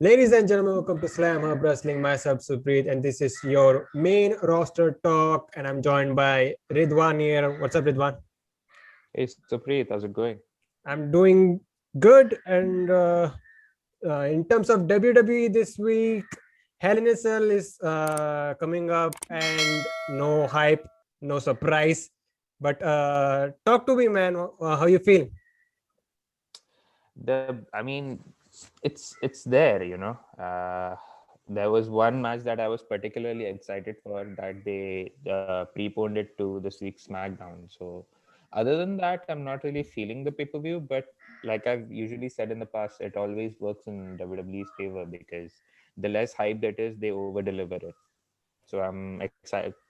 Ladies and gentlemen, welcome to Slam Hub Wrestling. Myself, Supreet, and this is your main roster talk. And I'm joined by Ridwan here. What's up, Ridwan? Hey Supreet, how's it going? I'm doing good. And in terms of WWE this week, Hell in a Cell is coming up, and no hype, no surprise. But talk to me, man. How you feel? I mean, it's there, you know. There was one match that I was particularly excited for that they preponed it to this week's SmackDown. So, other than that, I'm not really feeling the pay-per-view. But like I've usually said in the past, it always works in WWE's favor because the less hype that is, they over deliver it. So I'm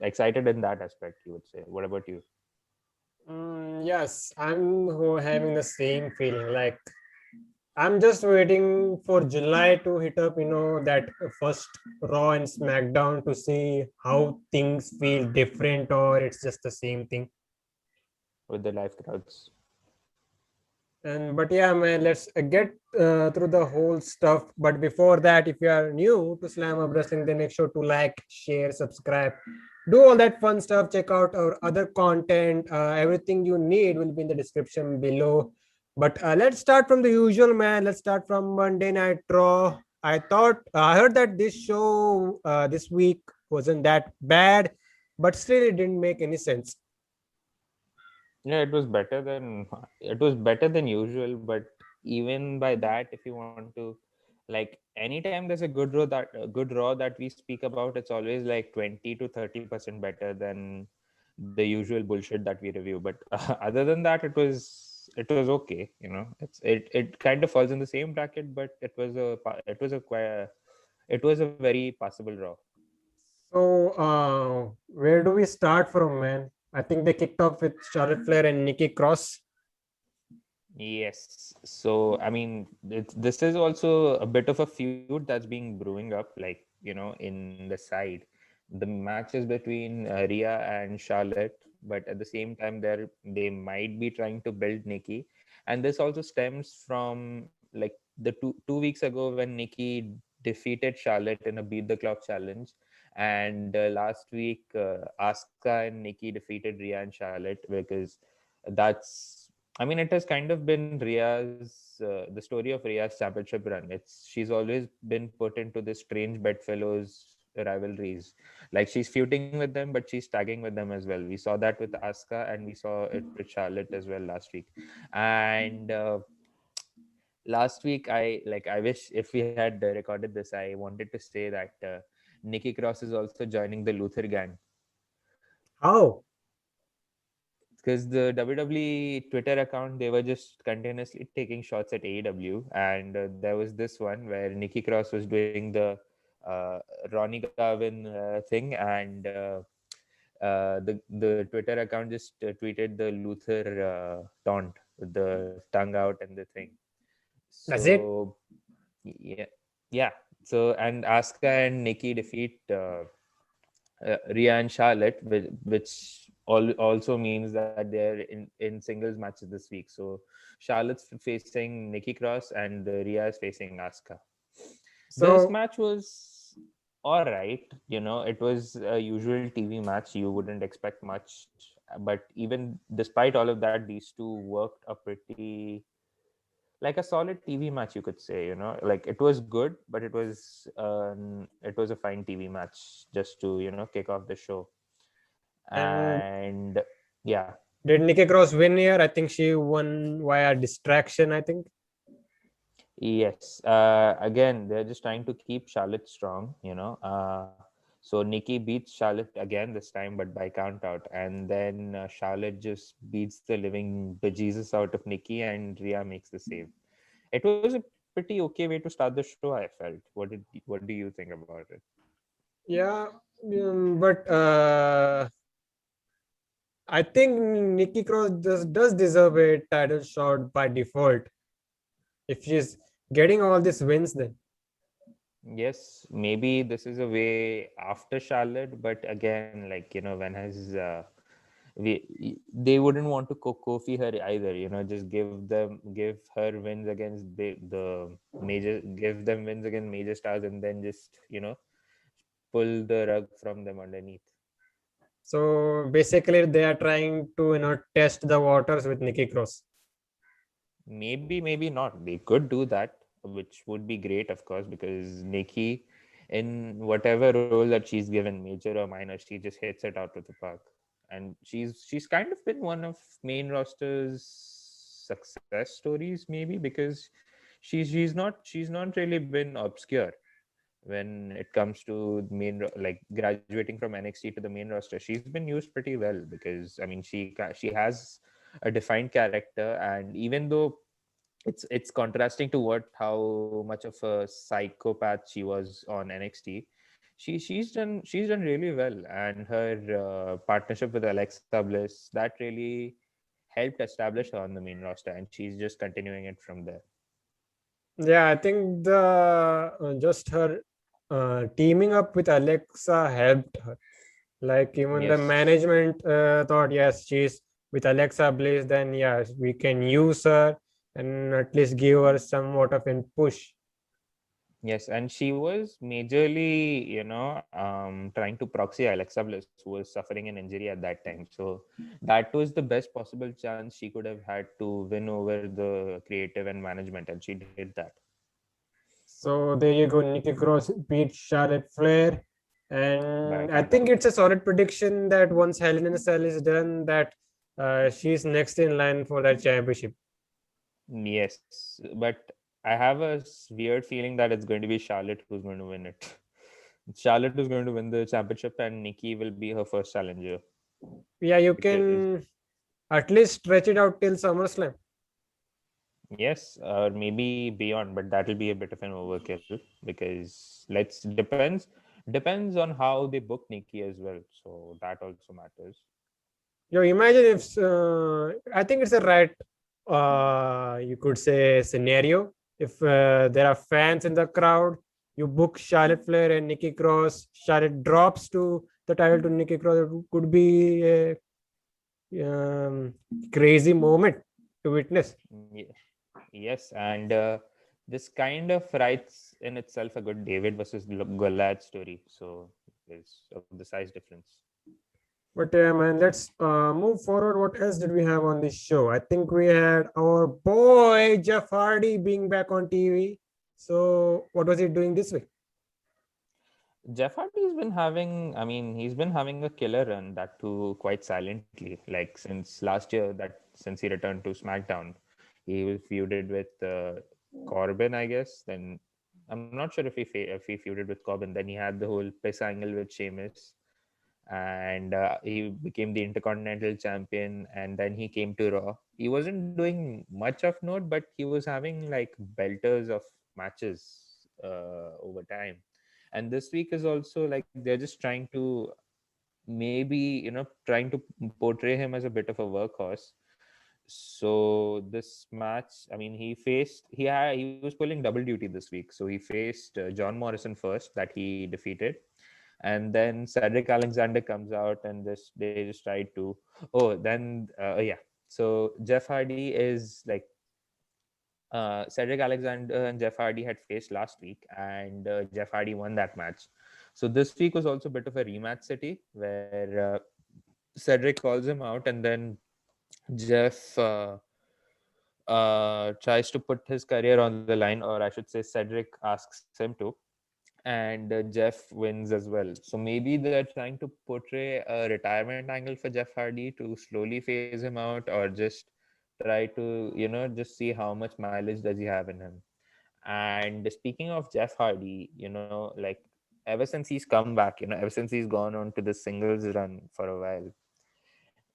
excited in that aspect. You would say. What about you? Yes, I'm having the same feeling. Like I'm just waiting for July to hit up, that first Raw and SmackDown to see how things feel different or it's just the same thing. With the live crowds. And but yeah, man, let's get through the whole stuff. But before that, if you are new to Slam Up Wrestling, then make sure to like, share, subscribe, do all that fun stuff. Check out our other content. Everything you need will be in the description below. But let's start from the usual, man. Let's start from Monday Night Raw. I heard that this show this week wasn't that bad, but still it didn't make any sense. Yeah, it was better than usual, but even by that, if you want to, like, anytime there's a good raw that we speak about, it's always like 20 to 30% better than the usual bullshit that we review. But other than that, it was okay. It kind of falls in the same bracket, but it was a very passable raw. So, where do we start from, man? I think they kicked off with Charlotte Flair and Nikki Cross. Yes. So, I mean, this is also a bit of a feud that's being brewing up, like, in the side. The matches between Rhea and Charlotte, but at the same time, they might be trying to build Nikki. And this also stems from, like, the two weeks ago when Nikki defeated Charlotte in a Beat the Clock challenge. And last week, Asuka and Nikki defeated Rhea and Charlotte because that's I mean, it has kind of been the story of Rhea's championship run. She's always been put into this strange bedfellows rivalries. Like she's feuding with them, but she's tagging with them as well. We saw that with Asuka, and we saw it with Charlotte as well last week. And last week, I wish if we had recorded this, I wanted to say that Nikki Cross is also joining the Luther gang How? because the WWE Twitter account, they were just continuously taking shots at AEW, and there was this one where Nikki Cross was doing the uh, Ronnie Garvin thing, and the Twitter account just tweeted the Luther taunt with the tongue out and the thing. That's it. So yeah, yeah. So and Asuka and Nikki defeat Rhea and Charlotte, which also means that they're in singles matches this week. So Charlotte's facing Nikki Cross and Rhea is facing Asuka. This So, match was all right. It was a usual TV match. You wouldn't expect much, but even despite all of that, these two worked a pretty like a solid TV match, you could say. Like it was good, but it was a fine TV match just to kick off the show. and And yeah, did Nikki Cross win here? I think she won via distraction, I think. yes. Again, they're just trying to keep Charlotte strong. So Nikki beats Charlotte again this time, but by count out, and then Charlotte just beats the living bejesus out of Nikki, and Rhea makes the save. It was a pretty okay way to start the show, I felt. What do you think about it? Yeah, but I think Nikki Cross does deserve a title shot by default if she's getting all these wins then. Yes, maybe this is a way after Charlotte, but again, like when has they wouldn't want to Kofi her either. Just give her wins against the major, give them wins against major stars, and then just pull the rug from them underneath. So basically, they are trying to test the waters with Nikki Cross. Maybe not. They could do that, which would be great, of course, because Nikki, in whatever role that she's given, major or minor, she just hits it out of the park. And she's kind of been one of main roster's success stories, maybe, because she's not really been obscure when it comes to like graduating from NXT to the main roster. She's been used pretty well because I mean she has a defined character, and even though it's contrasting to how much of a psychopath she was on NXT, she's done really well, and her partnership with Alexa Bliss, that really helped establish her on the main roster, and she's just continuing it from there. Yeah, I think the just her teaming up with Alexa helped her. Like even the Yes. management thought, yes, she's with Alexa Bliss, then yes, we can use her and at least give her somewhat of a push. Yes, and she was majorly, trying to proxy Alexa Bliss, who was suffering an injury at that time. So that was the best possible chance she could have had to win over the creative and management, and she did that. So there you go, Nikki Cross beat Charlotte Flair, By and I far. think it's a solid prediction that once Hell in a Cell is done, that she's next in line for that championship. Yes, but I have a weird feeling that it's going to be Charlotte who's going to win it. Charlotte is going to win the championship, and Nikki will be her first challenger Yeah, you because can at least stretch it out till SummerSlam. yes, or maybe beyond, but that'll be a bit of an overkill because let's depends on how they book Nikki as well. So that also matters. You imagine if I think it's a right, you could say, scenario. If there are fans in the crowd, you book Charlotte Flair and Nikki Cross. Charlotte drops to the title to Nikki Cross. It could be a crazy moment to witness. Yes, and this kind of writes in itself a good David versus Goliath story. So there's of the size difference. But man, let's move forward. What else did we have on this show? I think we had our boy Jeff Hardy being back on TV. So what was he doing this week? Jeff Hardy's been having, I mean, he's been having a killer run, that too quite silently. Like since last year, that since he returned to SmackDown, he was feuded with Corbin, I guess. Then I'm not sure if he feuded with Corbin. Then he had the whole piss angle with Sheamus, and he became the Intercontinental Champion. And then he came to Raw. He wasn't doing much of note, but he was having like belters of matches over time. And this week is also like they're just trying to maybe trying to portray him as a bit of a workhorse. So this match, I mean, he was pulling double duty this week. So he faced John Morrison first, that he defeated, and then Cedric Alexander comes out, and they just tried to, oh, then yeah. So Jeff Hardy is like, Cedric Alexander and Jeff Hardy had faced last week, and Jeff Hardy won that match. So this week was also a bit of a rematch city, where Cedric calls him out, and then Jeff tries to put his career on the line, or I should say, Cedric asks him to, and Jeff wins as well. So maybe they're trying to portray a retirement angle for Jeff Hardy to slowly phase him out, or just try to just see how much mileage does he have in him. And speaking of Jeff Hardy, like ever since he's come back, ever since he's gone on to the singles run for a while,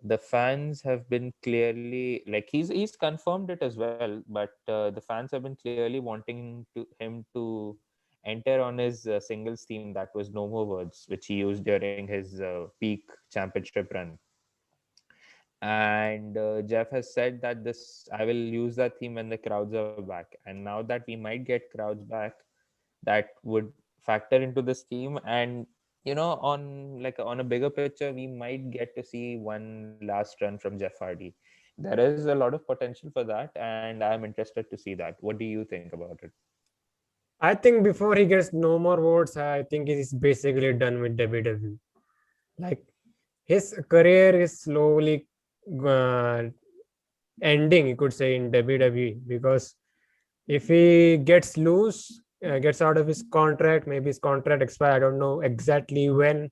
the fans have been clearly like he's confirmed it as well, but the fans have been clearly wanting him to enter on his singles theme, that was No More Words, which he used during his peak championship run. And Jeff has said that this I will use that theme when the crowds are back, and now that we might get crowds back, that would factor into this theme. And on a bigger picture, we might get to see one last run from Jeff Hardy. There is a lot of potential for that, and I'm interested to see that. What do you think about it? I think before he gets no more votes, I think he's basically done with WWE. Like his career is slowly uh, ending, you could say, in WWE, because if he gets loose, gets out of his contract, maybe his contract expire. I don't know exactly when.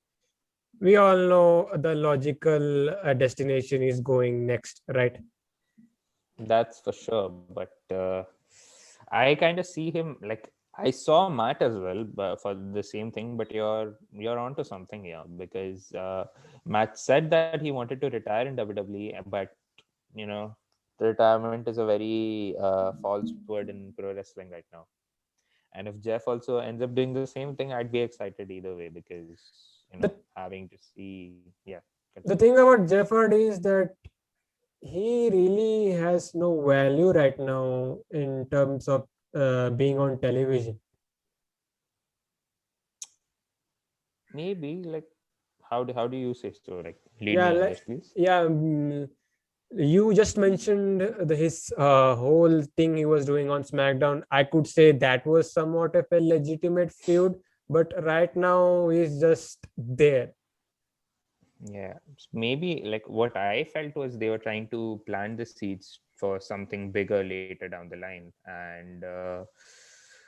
We all know the logical destination is going next, right? That's for sure. But I kind of see him like I saw Matt as well, but for the same thing. But you're onto something here because Matt said that he wanted to retire in WWE, but you know, the retirement is a very false word in pro wrestling right now. And if Jeff also ends up doing the same thing, I'd be excited either way because The, having to see, yeah, the continue. thing about Jeff Hardy is that he really has no value right now in terms of being on television. Maybe like how do you say so? Like lead me Yeah, on like, this, please. yeah. You just mentioned his whole thing he was doing on SmackDown. I could say that was somewhat of a legitimate feud, but right now he's just there. Yeah, maybe like what I felt was they were trying to plant the seeds for something bigger later down the line, and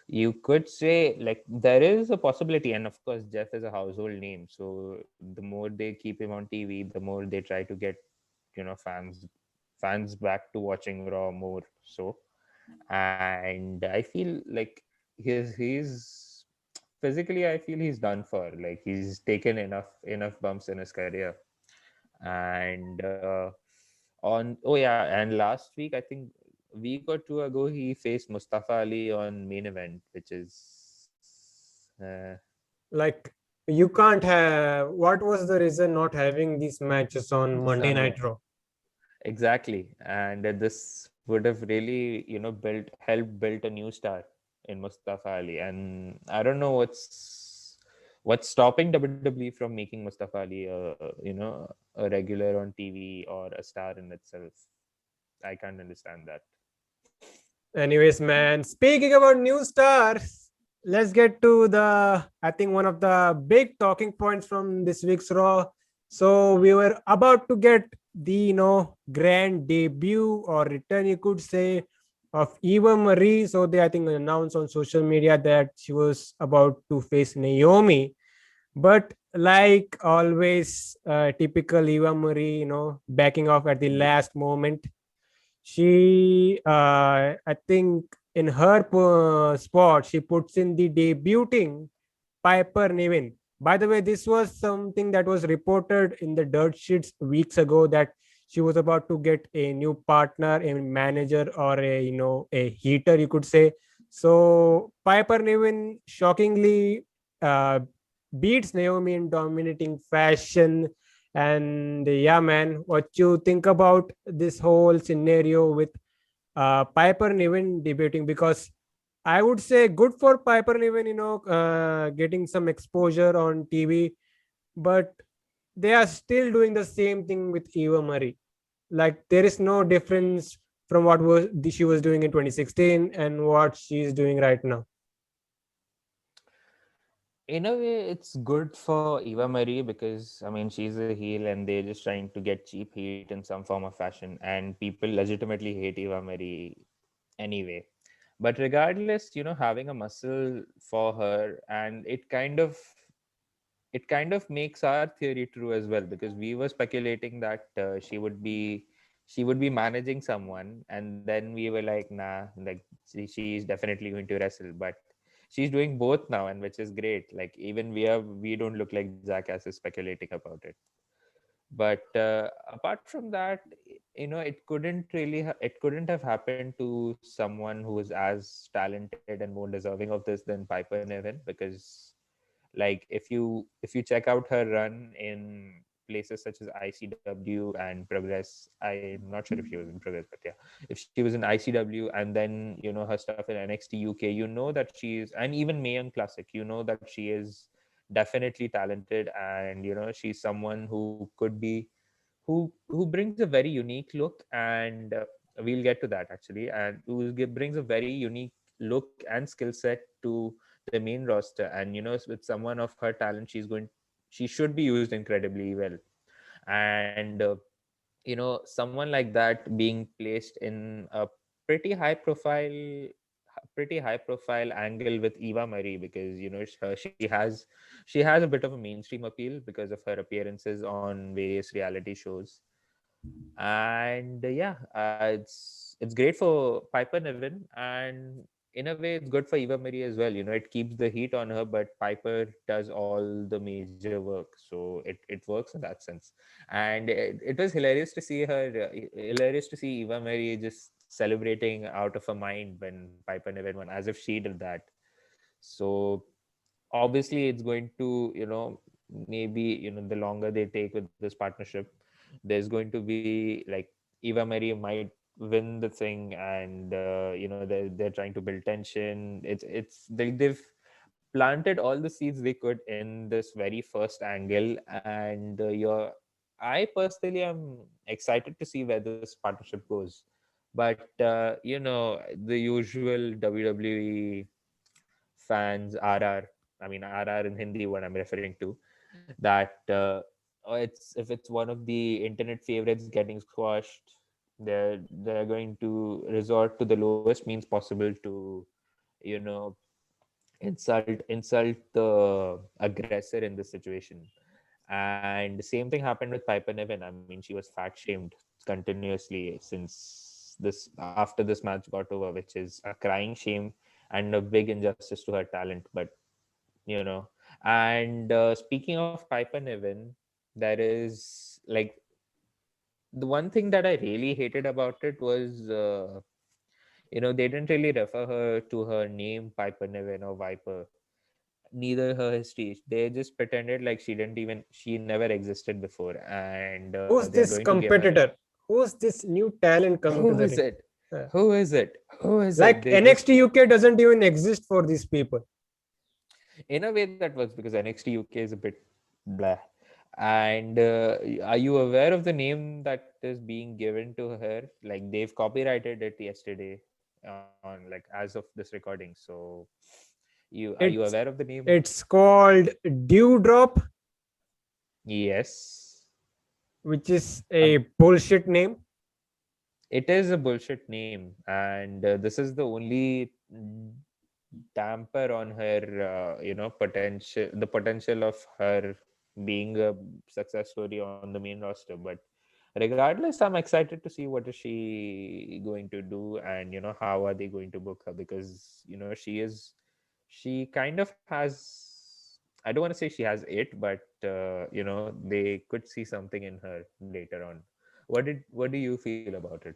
you could say like there is a possibility, and of course Jeff is a household name, so the more they keep him on TV, the more they try to get fans back to watching Raw more. So, and I feel like he's physically, I feel he's done for. Like he's taken enough bumps in his career. And on oh yeah, and last week I think week or two ago he faced Mustafa Ali on main event, which is uh, Like, you can't have. What was the reason not having these matches on Monday Sunday. Night Raw? Exactly, and this would have really built helped built a new star in Mustafa Ali, and I don't know what's stopping WWE from making Mustafa Ali a regular on TV or a star in itself. I can't understand that. Anyways, man, speaking about new stars, let's get to the, I think, one of the big talking points from this week's Raw. So we were about to get the, grand debut or return, you could say, of Eva Marie. So they, I think, announced on social media that she was about to face Naomi. But like always, typical Eva Marie, backing off at the last moment. She, I think, in her spot, she puts in the debuting Piper Niven. By the way, this was something that was reported in the dirt sheets weeks ago, that she was about to get a new partner, a manager, or a heater, you could say. So Piper Niven shockingly uh, beats Naomi in dominating fashion. And yeah, man, what you think about this whole scenario with Piper Niven debating? Because I would say good for Piper Niven, getting some exposure on TV, but they are still doing the same thing with Eva Marie. Like, there is no difference from what was she was doing in 2016 and what she's doing right now. In a way, it's good for Eva Marie because I mean she's a heel and they're just trying to get cheap heat in some form of fashion, and people legitimately hate Eva Marie anyway. But regardless, having a muscle for her, and it kind of makes our theory true as well because we were speculating that she would be managing someone, and then we were like, nah, like she's definitely going to wrestle, but she's doing both now, and which is great. Like even we don't look like jackass is speculating about it. But apart from that, it couldn't have happened to someone who is as talented and more deserving of this than Piper Niven, because like if you check out her run in places such as ICW and Progress. I'm not sure if she was in Progress, but yeah, if she was in ICW and then her stuff in NXT UK, that she is, and even Mae Young Classic, that she is definitely talented, and she's someone who could be who brings a very unique look, and we'll get to that actually, and brings a very unique look and skill set to the main roster. And with someone of her talent, she should be used incredibly well. And someone like that being placed in a pretty high profile angle with Eva Marie, because she has a bit of a mainstream appeal because of her appearances on various reality shows. And yeah, it's great for Piper Niven, and in a way it's good for Eva Marie as well. It keeps the heat on her, but Piper does all the major work, so it works in that sense. And it was hilarious to see Eva Marie just celebrating out of her mind when Piper Niven won, as if she did that. So obviously it's going to, maybe, the longer they take with this partnership, there's going to be like Eva Marie might win the thing, and they're trying to build tension. They've planted all the seeds they could in this very first angle, and I personally am excited to see where this partnership goes. But the usual WWE fans, RR in Hindi, what I'm referring to, that if it's one of the internet favorites getting squashed, they're going to resort to the lowest means possible to, you know, insult the aggressor in this situation. And the same thing happened with Piper Niven. I mean, she was fat shamed continuously since this after this match got over, which is a crying shame and a big injustice to her talent. But you know, and speaking of Piper Niven, there is like the one thing that I really hated about it was they didn't really refer her to her name, Piper Niven or Viper, neither her history. They just pretended like she never existed before, and Who's they're this going to give her a competitor? Who's this new talent coming to who the is ring? it? Uh, Who is it? Who is it? like They just NXT UK doesn't even exist for these people. in a way that works because NXT UK is a bit blah. And are you aware of the name that is being given to her? Like they've copyrighted it yesterday on like as of this recording. So are you It's aware of the name? it's called Dewdrop, Yes. which is Um, a bullshit name. it is a bullshit name, and this is the only damper on her potential of her being a success story on the main roster. But regardless, I'm excited to see what is she going to do, and how are they going to book her, because she kind of has, I don't want to say she has it, but they could see something in her later on. What do you feel about it?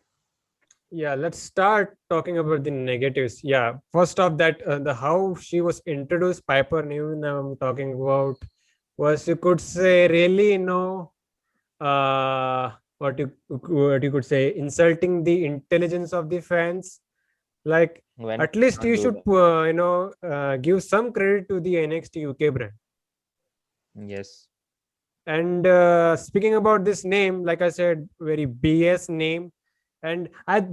Yeah, let's start talking about the negatives. Yeah, first off, that the how she was introduced, Piper Niven, I'm talking about, was, you could say, really, what you could say, insulting the intelligence of the fans. Like, When at did she least not you do should that? give some credit to the NXT UK brand. Yes. And speaking about this name, like I said, very BS name. And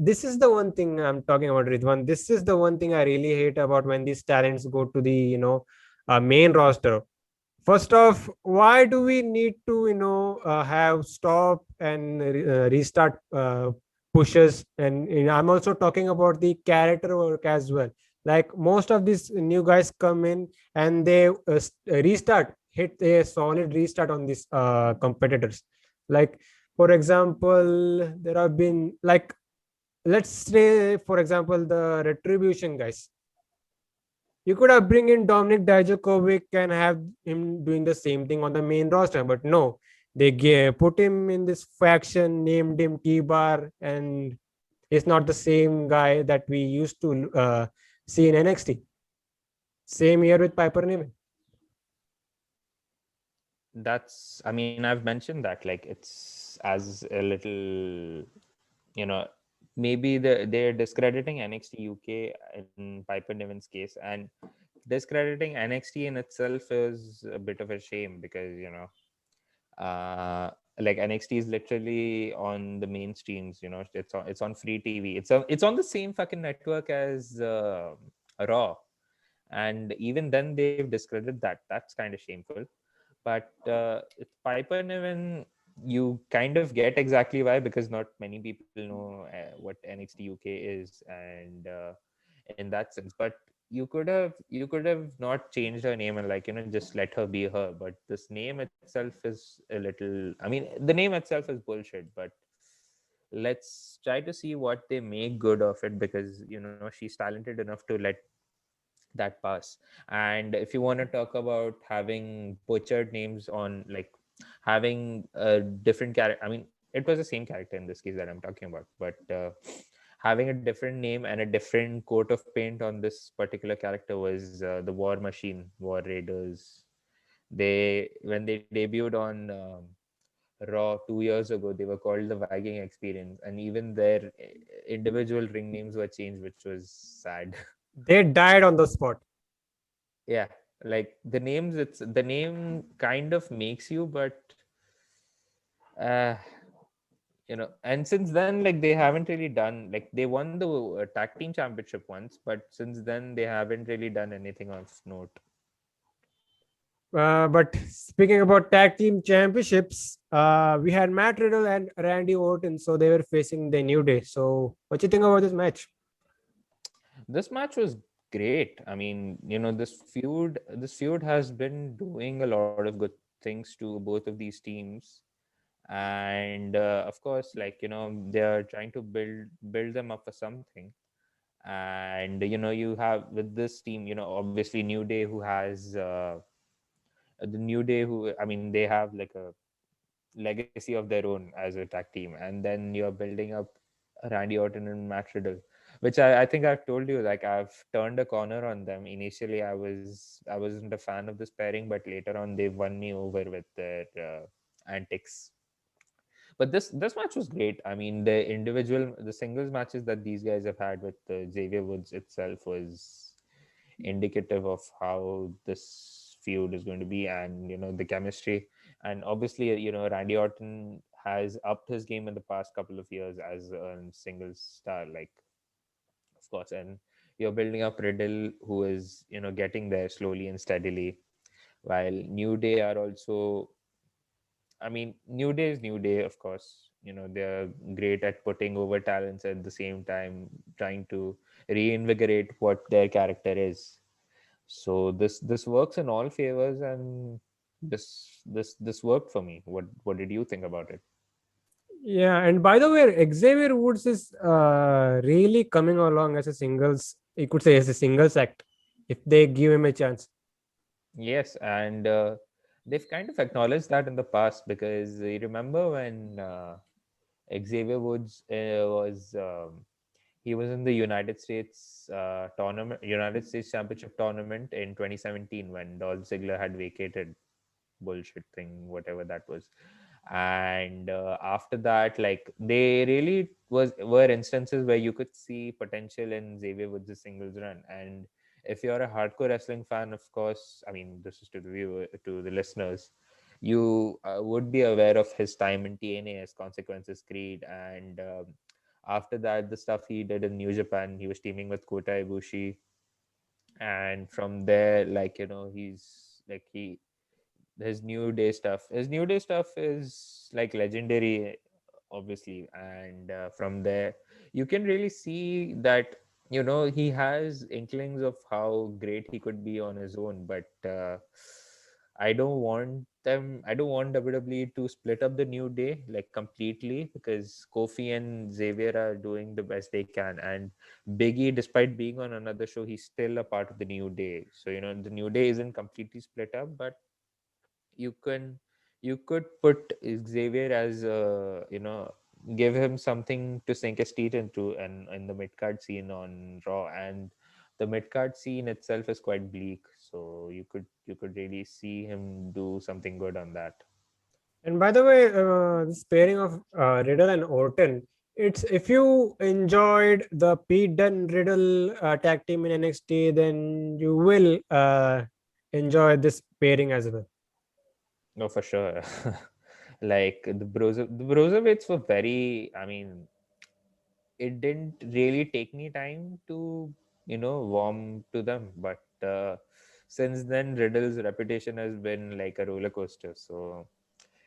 this is the one thing I'm talking about, Ridwan. This is the one thing I really hate about when these talents go to the main roster. First off, why do we need to have stop and restart pushes? And I'm also talking about the character work as well. Like, most of these new guys come in and they restart, hit a solid restart on these competitors. Like, for example, there have been, like, let's say, for example, the Retribution guys. You could have bring in Dominic Dijakovic and have him doing the same thing on the main roster, but no, they put him in this faction, named him T-Bar, and it's not the same guy that we used to see in NXT. Same here with Piper Niven. I mean, I've mentioned that, like, it's as a little, you know maybe they're discrediting NXT UK in Piper Niven's case. And discrediting NXT in itself is a bit of a shame because like NXT is literally on the mainstreams. It's on free TV. It's on the same fucking network as Raw, and even then they've discredited that. That's kind of shameful. But it's Piper Niven. You kind of get exactly why, because not many people know what NXT UK is, and in that sense. But you could have not changed her name and, like, just let her be her. But this name itself is a little. I mean, the name itself is bullshit. But let's try to see what they make good of it, because she's talented enough to let that pass. And if you want to talk about having butchered names on, like, having a different character, I mean, it was the same character in this case that I'm talking about, but having a different name and a different coat of paint on this particular character was the War Machine, War Raiders. They When they debuted on Raw 2 years ago, they were called the Viking Experience, and even their individual ring names were changed, which was sad. They died on the spot. Yeah, like the name kind of makes you, but uh and since then, like, they haven't really done, like, they won the tag team championship once, but since then they haven't really done anything of note. But speaking about tag team championships, we had Matt Riddle and Randy Orton, so they were facing the New Day. So, what do you think about this match? This match was great. I mean, this feud has been doing a lot of good things to both of these teams. And of course, like, they're trying to build them up for something. And you have with this team, obviously New Day, who has the New Day, who, I mean, they have like a legacy of their own as a tag team. And then you're building up Randy Orton and Matt Riddle, which I think I've told you, like, I've turned a corner on them. Initially, I wasn't a fan of this pairing, but later on they've won me over with their antics. But this match was great. I mean, the singles matches that these guys have had with Xavier Woods itself was indicative of how this feud is going to be, and the chemistry. And obviously, Randy Orton has upped his game in the past couple of years as a singles star, like, of course. And you're building up Riddle, who is getting there slowly and steadily, while New Day are also, I mean, New Day is New Day, of course. They're great at putting over talents, at the same time trying to reinvigorate what their character is. So this works in all favors, and this worked for me. What did you think about it? Yeah, and by the way, Xavier Woods is really coming along as a singles. You could say as a singles act if they give him a chance. Yes, and they've kind of acknowledged that in the past, because you remember when Xavier Woods he was in the United States Championship tournament in 2017, when Dolph Ziggler had vacated bullshit thing, whatever that was. And after that, like, they really were instances where you could see potential in Xavier Woods' singles run. And if you're a hardcore wrestling fan, of course, I mean, this is to the listeners, you would be aware of his time in TNA as Consequences Creed. And after that, the stuff he did in New Japan, he was teaming with Kota Ibushi. And from there, like, he's like he his New Day stuff is like legendary, obviously. And from there, you can really see that he has inklings of how great he could be on his own. But I don't want WWE to split up the New Day like completely, because Kofi and Xavier are doing the best they can. And Biggie, despite being on another show, he's still a part of the New Day. So the New Day isn't completely split up. But you can you could put Xavier as give him something to sink his teeth into, and in the mid card scene on Raw. And the mid card scene itself is quite bleak, so you could really see him do something good on that. And by the way, this pairing of Riddle and Orton, It's if you enjoyed the Pete Dunne Riddle tag team in NXT, then you will enjoy this pairing as well. No, for sure. Like the Broserweights were very. I mean, it didn't really take me time to warm to them, but since then Riddle's reputation has been like a roller coaster. So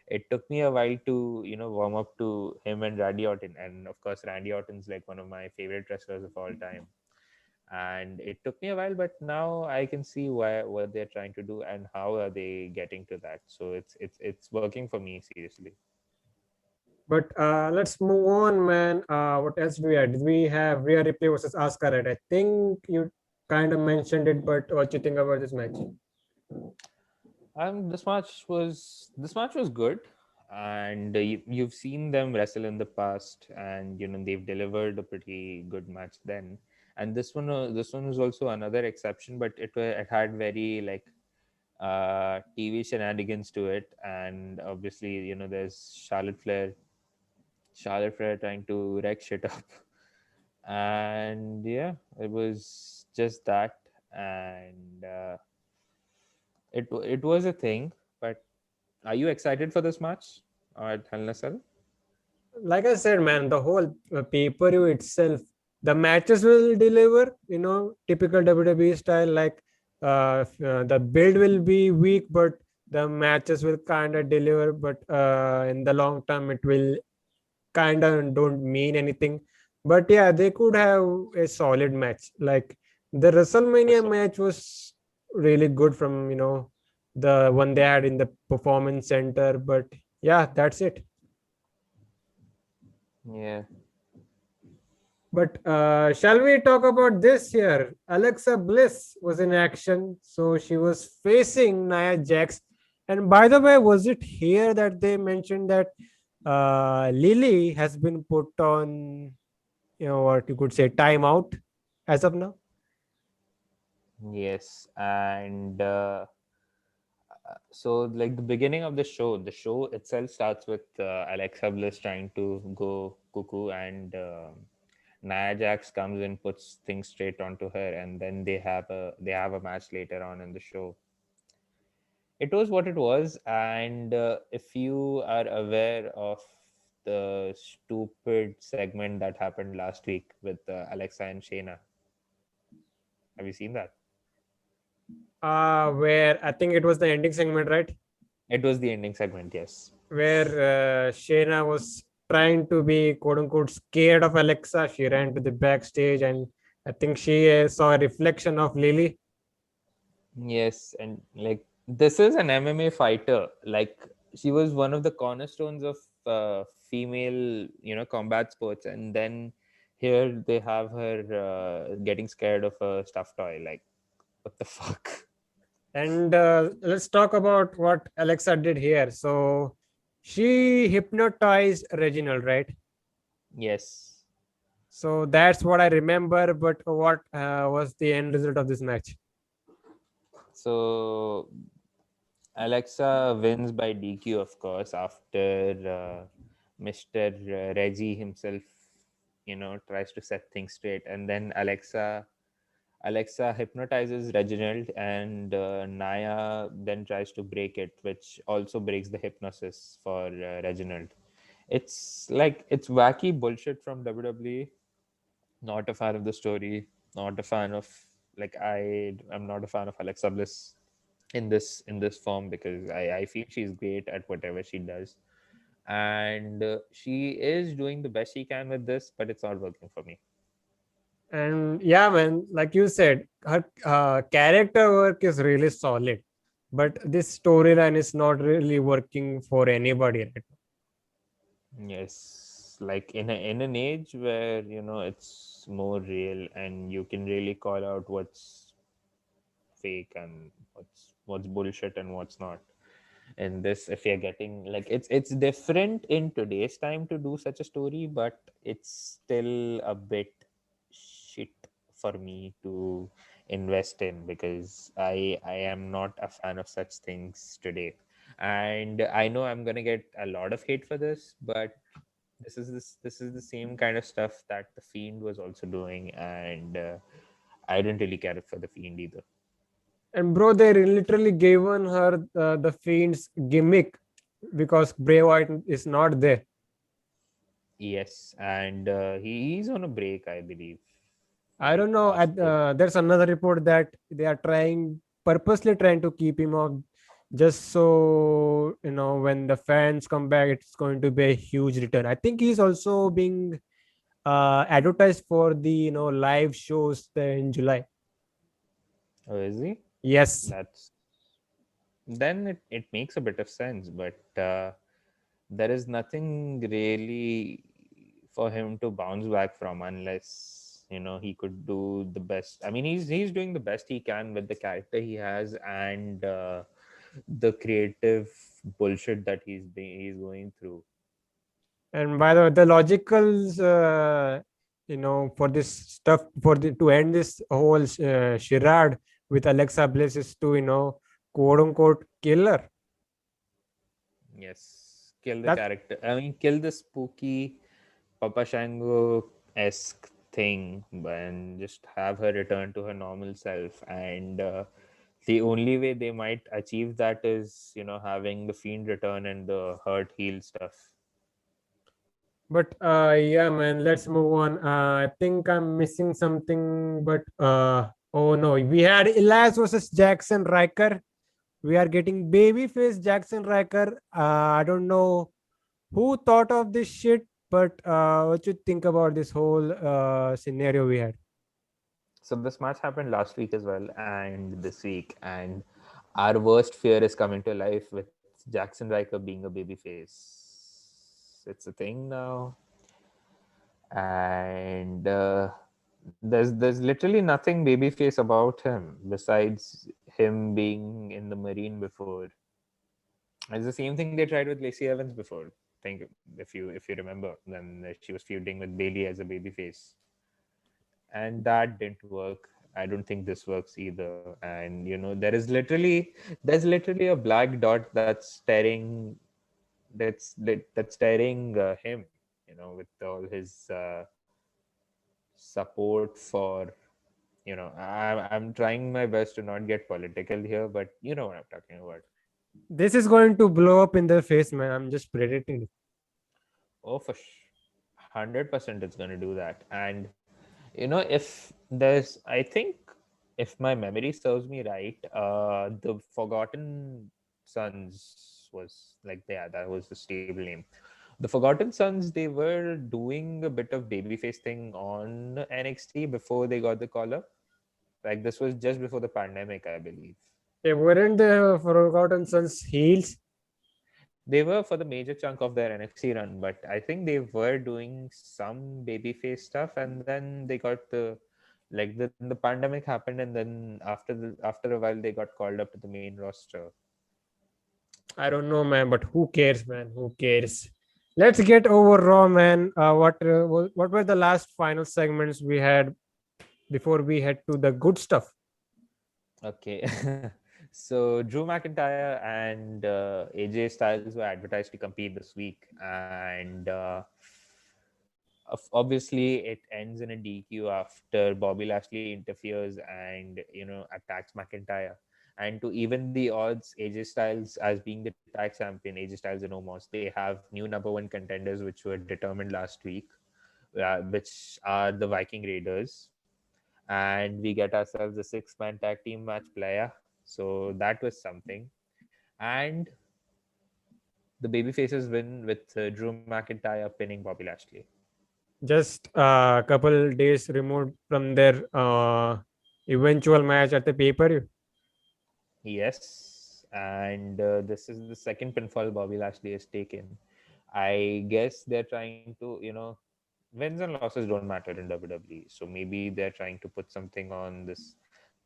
it took me a while to warm up to him and Randy Orton, and of course Randy Orton's like one of my favorite wrestlers of all time. And it took me a while, but now I can see what they're trying to do and how are they getting to that. So it's working for me, seriously. But let's move on, man. What else do we have? Did we have Rhea Ripley versus Asuka, right? I think you kind of mentioned it, but what you think about this match? This match was good, and you've seen them wrestle in the past, and they've delivered a pretty good match then. And this one was also another exception, but it had very like TV shenanigans to it, and obviously there's Charlotte Flair trying to wreck shit up, and yeah, it was just that, and it was a thing, but. Are you excited for this match at Hell in a Cell? Like I said, man, the whole pay-per-view itself, the matches will deliver, typical WWE style. Like the build will be weak, but the matches will kind of deliver. But in the long term, it will kind of don't mean anything. But yeah, they could have a solid match. Like the For WrestleMania sure. match was really good from the one they had in the performance center. But yeah, that's it. Yeah. But shall we talk about this here? Alexa Bliss was in action, so she was facing Nia Jax. And by the way, was it here that they mentioned that Lily has been put on, what you could say, timeout as of now? Yes. And so, like the beginning of the show itself starts with Alexa Bliss trying to go cuckoo, and Nia Jax comes and puts things straight onto her, and then they have a match later on in the show. It was what it was, and if you are aware of the stupid segment that happened last week with Alexa and Shayna, have you seen that? Where I think it was the ending segment, right? It was the ending segment, yes. Where Shayna was trying to be quote unquote scared of Alexa. She ran to the backstage and I think she saw a reflection of Lily. Yes, and like this is an MMA fighter. Like she was one of the cornerstones of female, combat sports, and then here they have her getting scared of a stuffed toy. Like, what the fuck? And let's talk about what Alexa did here. So she hypnotized Reginald, right? Yes. So that's what I remember. But what was the end result of this match? So Alexa wins by DQ, of course, after Mr. Reggie himself, tries to set things straight, and then Alexa hypnotizes Reginald, and Naya then tries to break it, which also breaks the hypnosis for Reginald. It's wacky bullshit from WWE. Not a fan of the story. Not a fan of like I'm not a fan of Alexa Bliss in this form because I feel she's great at whatever she does, and she is doing the best she can with this, but it's not working for me. And yeah, man, like you said, her character work is really solid. But this storyline is not really working for anybody right. Yes, like in an age where it's more real and you can really call out what's fake and what's bullshit and what's not. In this, if you're getting like it's different in today's time to do such a story, but it's still a bit shit for me to invest in because I am not a fan of such things today. And I know I'm gonna get a lot of hate for this, but This is the same kind of stuff that the Fiend was also doing, and I didn't really care for the Fiend either. And bro, they literally given her the Fiend's gimmick because Bray Wyatt is not there. Yes, and he's on a break, I believe. I Like don't know. after, There's another report that they are purposely trying to keep him off, just so when the fans come back, it's going to be a huge return. I think he's also being advertised for the live shows there in July. oh, is he? Yes, That's then it makes a bit of sense, but there is nothing really for him to bounce back from unless he could do the best. I mean, he's doing the best he can with the character he has and the creative bullshit that he's going through. and by the logical, for this stuff to end this whole charade with Alexa Bliss is to quote unquote kill her. Yes, kill the That character. I mean, kill the spooky Papa Shango esque thing and just have her return to her normal self. And the only way they might achieve that is, having the Fiend return and the hurt heal stuff. But yeah, man, let's move on. I think I'm missing something, but oh no, we had Elias versus Jackson Riker. We are getting babyface Jackson Riker. I don't know who thought of this shit, but what you think about this whole scenario we had? So this match happened last week as well, and this week, and our worst fear is coming to life with Jackson Riker being a babyface. It's a thing now, and there's literally nothing babyface about him besides him being in the Marine before. It's the same thing they tried with Lacey Evans before. Think if you remember, then she was feuding with Bailey as a babyface, and that didn't work. I don't think this works either. And there's literally a black dot that's staring him. With all his support for I'm trying my best to not get political here, but you know what I'm talking about. This is going to blow up in their face, man. I'm just predicting it. Oh, 100% it's going to do that. And if there's I think if my memory serves me right, the Forgotten Sons was like, yeah, that was the stable name. The Forgotten Sons, they were doing a bit of babyface thing on NXT before they got the call up. Like, this was just before the pandemic, I believe. They weren't the Forgotten Sons heels. They were for the major chunk of their NXT run, but I think they were doing some babyface stuff, and then they got the pandemic happened, and then after a while they got called up to the main roster. I don't know, man, but who cares, man? Who cares? Let's get over Raw, man. What were the last final segments we had before we head to the good stuff? Okay. So Drew McIntyre and AJ Styles were advertised to compete this week, and obviously it ends in a DQ after Bobby Lashley interferes and attacks McIntyre. And to even the odds, AJ Styles, as being the tag champion, AJ Styles and Omos, they have new number one contenders which were determined last week, which are the Viking Raiders, and we get ourselves a six-man tag team match player. So that was something. And the babyfaces win with Drew McIntyre pinning Bobby Lashley. Just a couple days removed from their eventual match at the pay-per-view. Yes, and this is the second pinfall Bobby Lashley has taken. I guess they're trying to, wins and losses don't matter in WWE. So maybe they're trying to put something on this.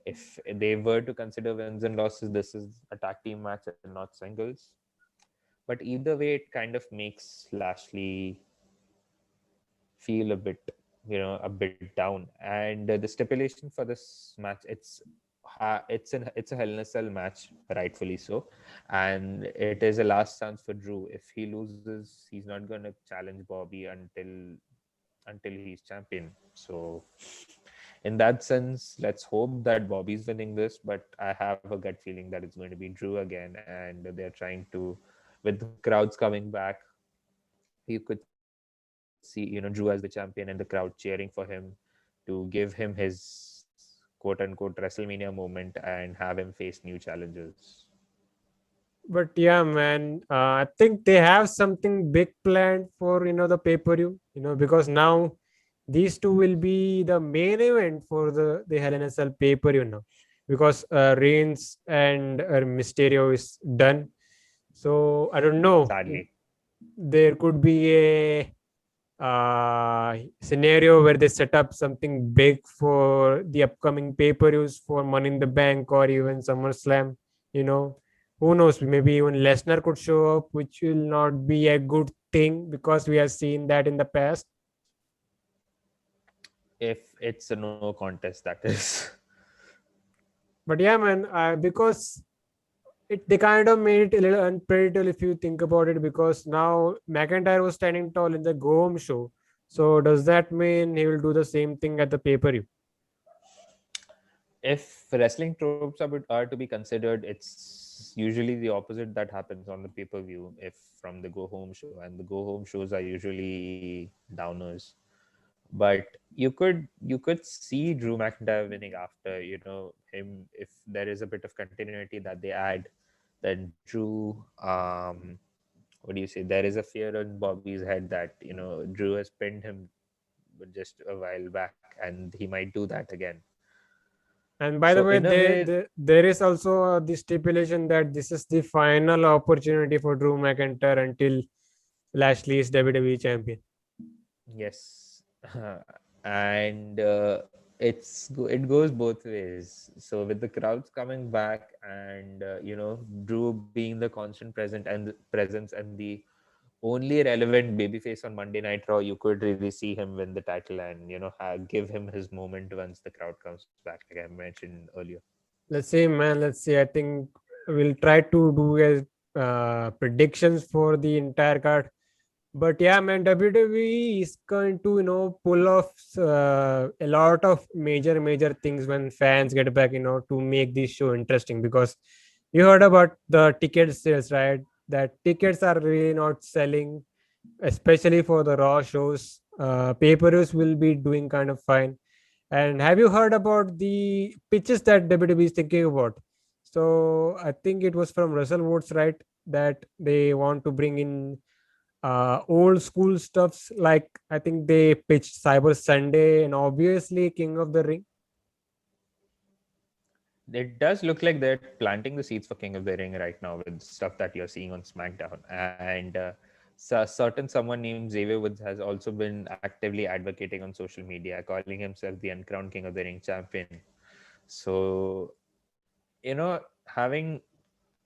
If they were to consider wins and losses, this is a tag team match and not singles. But either way, it kind of makes Lashley feel a bit down. And the stipulation for this match, it's it's a Hell in a Cell match, rightfully so, and it is a last chance for Drew. If he loses, he's not going to challenge Bobby until he's champion. So, in that sense, let's hope that Bobby's winning this. But I have a gut feeling that it's going to be Drew again, and they're trying to, with the crowds coming back, you could see Drew as the champion and the crowd cheering for him to give him his quote unquote WrestleMania moment and have him face new challenges. But yeah, man, I think they have something big planned for the pay-per-view. Because now these two will be the main event for the Hell in a Cell pay-per-view now, because Reigns and Mysterio is done. So I don't know. Sadly. There could be a scenario where they set up something big for the upcoming pay-per-views for Money in the Bank or even SummerSlam. You know, who knows? Maybe even Lesnar could show up, which will not be a good thing because we have seen that in the past. If it's a no contest, that is. But yeah, man, because they kind of made it a little unpredictable if you think about it, because now McIntyre was standing tall in the Go Home show. So does that mean he will do the same thing at the pay-per-view? If wrestling tropes are to be considered, it's usually the opposite that happens on the pay-per-view. If from the go home show, and the go home shows are usually downers, but you could see Drew McIntyre winning after him, if there is a bit of continuity that they add. Then Drew, what do you say? There is a fear on Bobby's head that Drew has pinned him just a while back, and he might do that again. And by So the way, in a way, there is also the stipulation that this is the final opportunity for Drew McIntyre until Lashley is WWE champion. yes, and it goes both ways. So with the crowds coming back, and Drew being the constant presence and the only relevant babyface on Monday Night Raw, you could really see him win the title and give him his moment once the crowd comes back, like I mentioned earlier. Let's see, man. Let's see. I think we'll try to do a predictions for the entire card. But yeah, man, WWE is going to pull off a lot of major things when fans get back, to make this show interesting. Because you heard about the ticket sales, right? That tickets are really not selling, especially for the Raw shows. Pay-per-views will be doing kind of fine. And have you heard about the pitches that WWE is thinking about? So I think it was from Russell Woods, right? That they want to bring in old school stuffs, like I think they pitched Cyber Sunday and obviously King of the Ring. It does look like they're planting the seeds for King of the Ring right now with stuff that you're seeing on SmackDown. And certain someone named Xavier Woods has also been actively advocating on social media, calling himself the uncrowned King of the Ring champion. So, having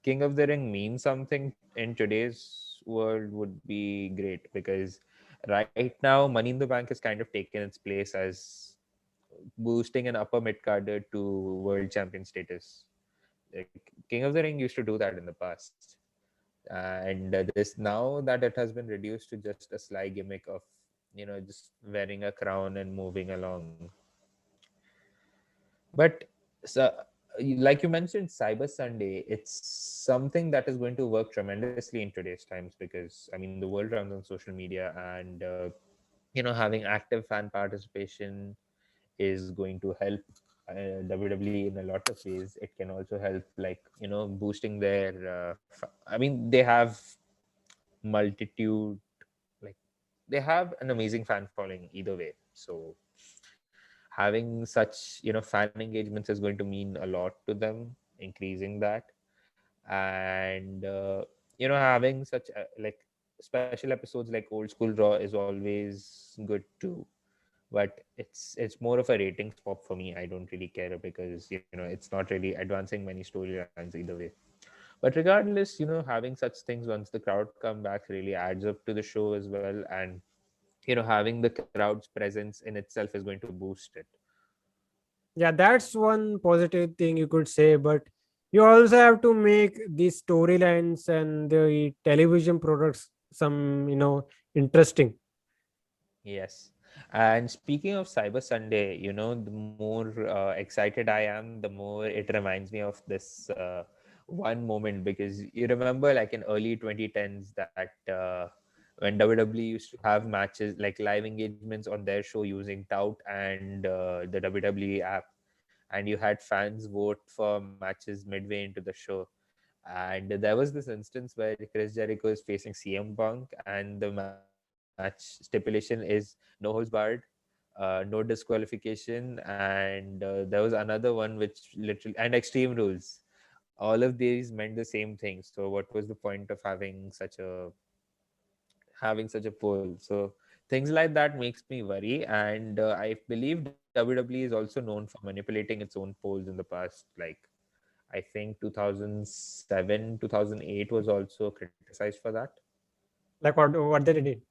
King of the Ring mean something in today's world would be great, because right now Money in the Bank has kind of taken its place as boosting an upper mid carder to world champion status. Like, King of the Ring used to do that in the past, and this now that it has been reduced to just a sly gimmick of just wearing a crown and moving along. But so, like you mentioned, Cyber Sunday, it's something that is going to work tremendously in today's times, because I mean the world runs on social media, and having active fan participation is going to help WWE in a lot of ways. It can also help, like boosting their. I mean, they have multitude, like they have an amazing fan following either way. So having such fan engagements is going to mean a lot to them, increasing that, and having such like special episodes like Old School Raw is always good too, but it's more of a ratings pop for me. I don't really care, because it's not really advancing many storylines either way. But regardless, having such things once the crowd come back really adds up to the show as well, and having the crowd's presence in itself is going to boost it. Yeah, that's one positive thing you could say, but you also have to make these storylines and the television products some, interesting. Yes. And speaking of Cyber Sunday, the more excited I am, the more it reminds me of this one moment, because you remember, like in early 2010s, that when WWE used to have matches, like live engagements on their show using Tout and the WWE app, and you had fans vote for matches midway into the show. And there was this instance where Chris Jericho is facing CM Punk, and the match stipulation is no holds barred, no disqualification, and there was another one which literally, and Extreme Rules. All of these meant the same thing. So what was the point of having such a poll? So things like that makes me worry, and I believe WWE is also known for manipulating its own polls in the past. Like I think 2007, 2008 was also criticized for that. Like what they did.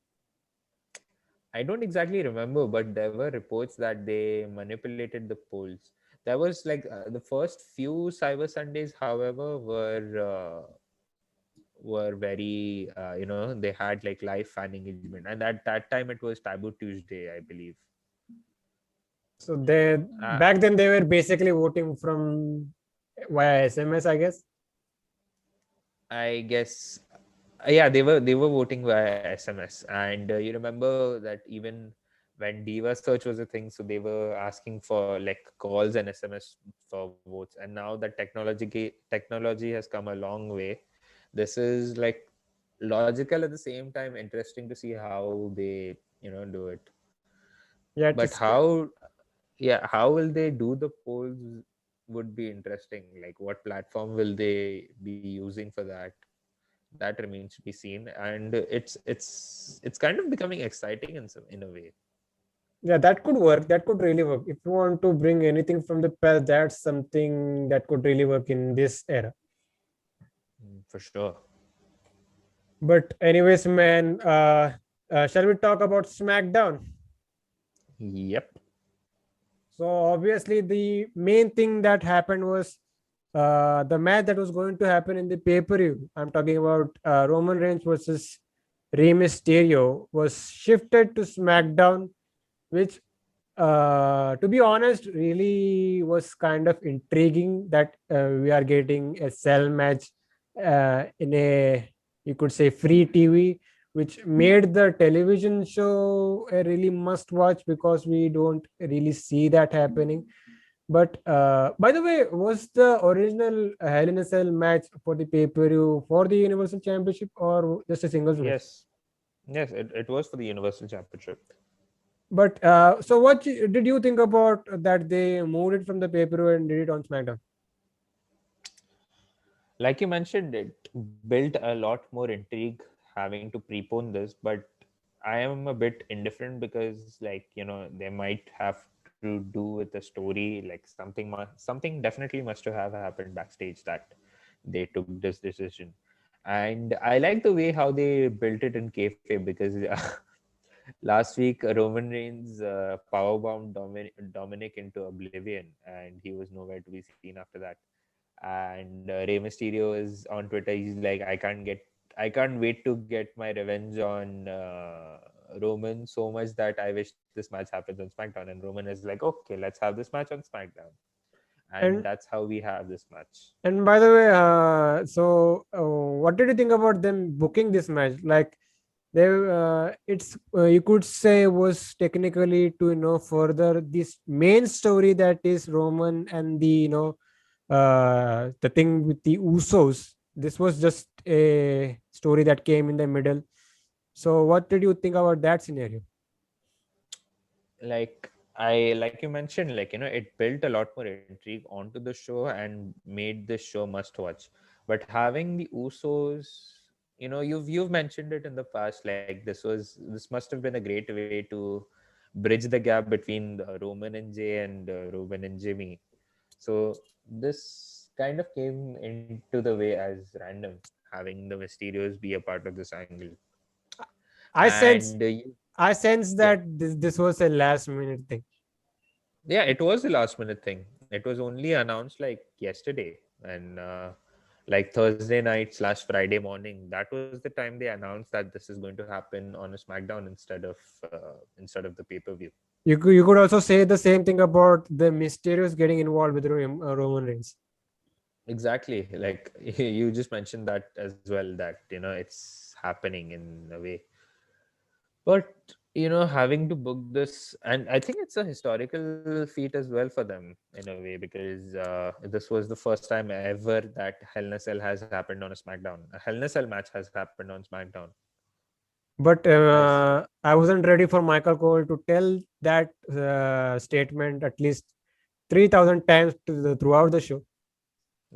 I don't exactly remember, but there were reports that they manipulated the polls. There was like the first few Cyber Sundays, however, were very they had like live fan engagement, and at that time it was Taboo Tuesday, I believe. So they Uh, back then they were basically voting from via SMS, I guess. I guess yeah, they were voting via SMS, and you remember that even when Diva search was a thing, so they were asking for like calls and SMS for votes, and now that technology has come a long way. This is like logical, at the same time interesting to see how they do it. Yeah, But how, yeah, how will they do the polls would be interesting. Like what platform will they be using for that? That remains to be seen, and it's kind of becoming exciting in a way. yeah, that could work. That could really work. If you want to bring anything from the past, that's something that could really work in this era. For sure. But anyways, man, shall we talk about SmackDown? Yep. So obviously, the main thing that happened was the match that was going to happen in the pay-per-view. I'm talking about Roman Reigns versus Rey Mysterio was shifted to SmackDown, which, to be honest, really was kind of intriguing that we are getting a cell match in a, you could say, free TV, which made the television show a really must watch because we don't really see that happening. But by the way, was the original Hell in a Cell match for the pay per view for the Universal Championship or just a singles match? Yes. Yes, it was for the Universal Championship. But so, did you think about that they moved it from the pay per view and did it on SmackDown? Like you mentioned, it built a lot more intrigue having to prepone this, but I am a bit indifferent because, like, they might have to do with the story, like something definitely must have happened backstage that they took this decision. And I like the way how they built it in kayfabe, because last week Roman Reigns powerbombed Dominic into oblivion, and he was nowhere to be seen after that. And Rey Mysterio is on Twitter. He's like, I can't wait to get my revenge on Roman so much that I wish this match happens on SmackDown. And Roman is like, okay, let's have this match on SmackDown, and And that's how we have this match. by the way, what did you think about them booking this match? Like, it's you could say was technically to further this main story that is Roman and the the thing with the Usos. This was just a story that came in the middle. So, what did you think about that scenario? Like you mentioned, like it built a lot more intrigue onto the show and made this show must watch. But having the Usos, you've mentioned it in the past, like this must have been a great way to bridge the gap between Roman and Jay and Ruben and Jimmy. So this kind of came into the way as random, having the Mysterios be a part of this angle. I sense And I sense yeah, that this was a last minute thing. Yeah, it was a last minute thing. It was only announced like yesterday, and like Thursday night slash Friday morning. That was the time they announced that this is going to happen on a SmackDown instead of the pay-per-view. You could also say the same thing about the Mysterios getting involved with Roman Reigns. Exactly. Like you just mentioned that as well, that it's happening in a way. But having to book this, and I think it's a historical feat as well for them in a way, because this was the first time ever that Hell in a Cell has happened on a SmackDown. A Hell in a Cell match has happened on SmackDown. But As I wasn't ready for Michael Cole to tell that statement at least 3,000 times throughout the show.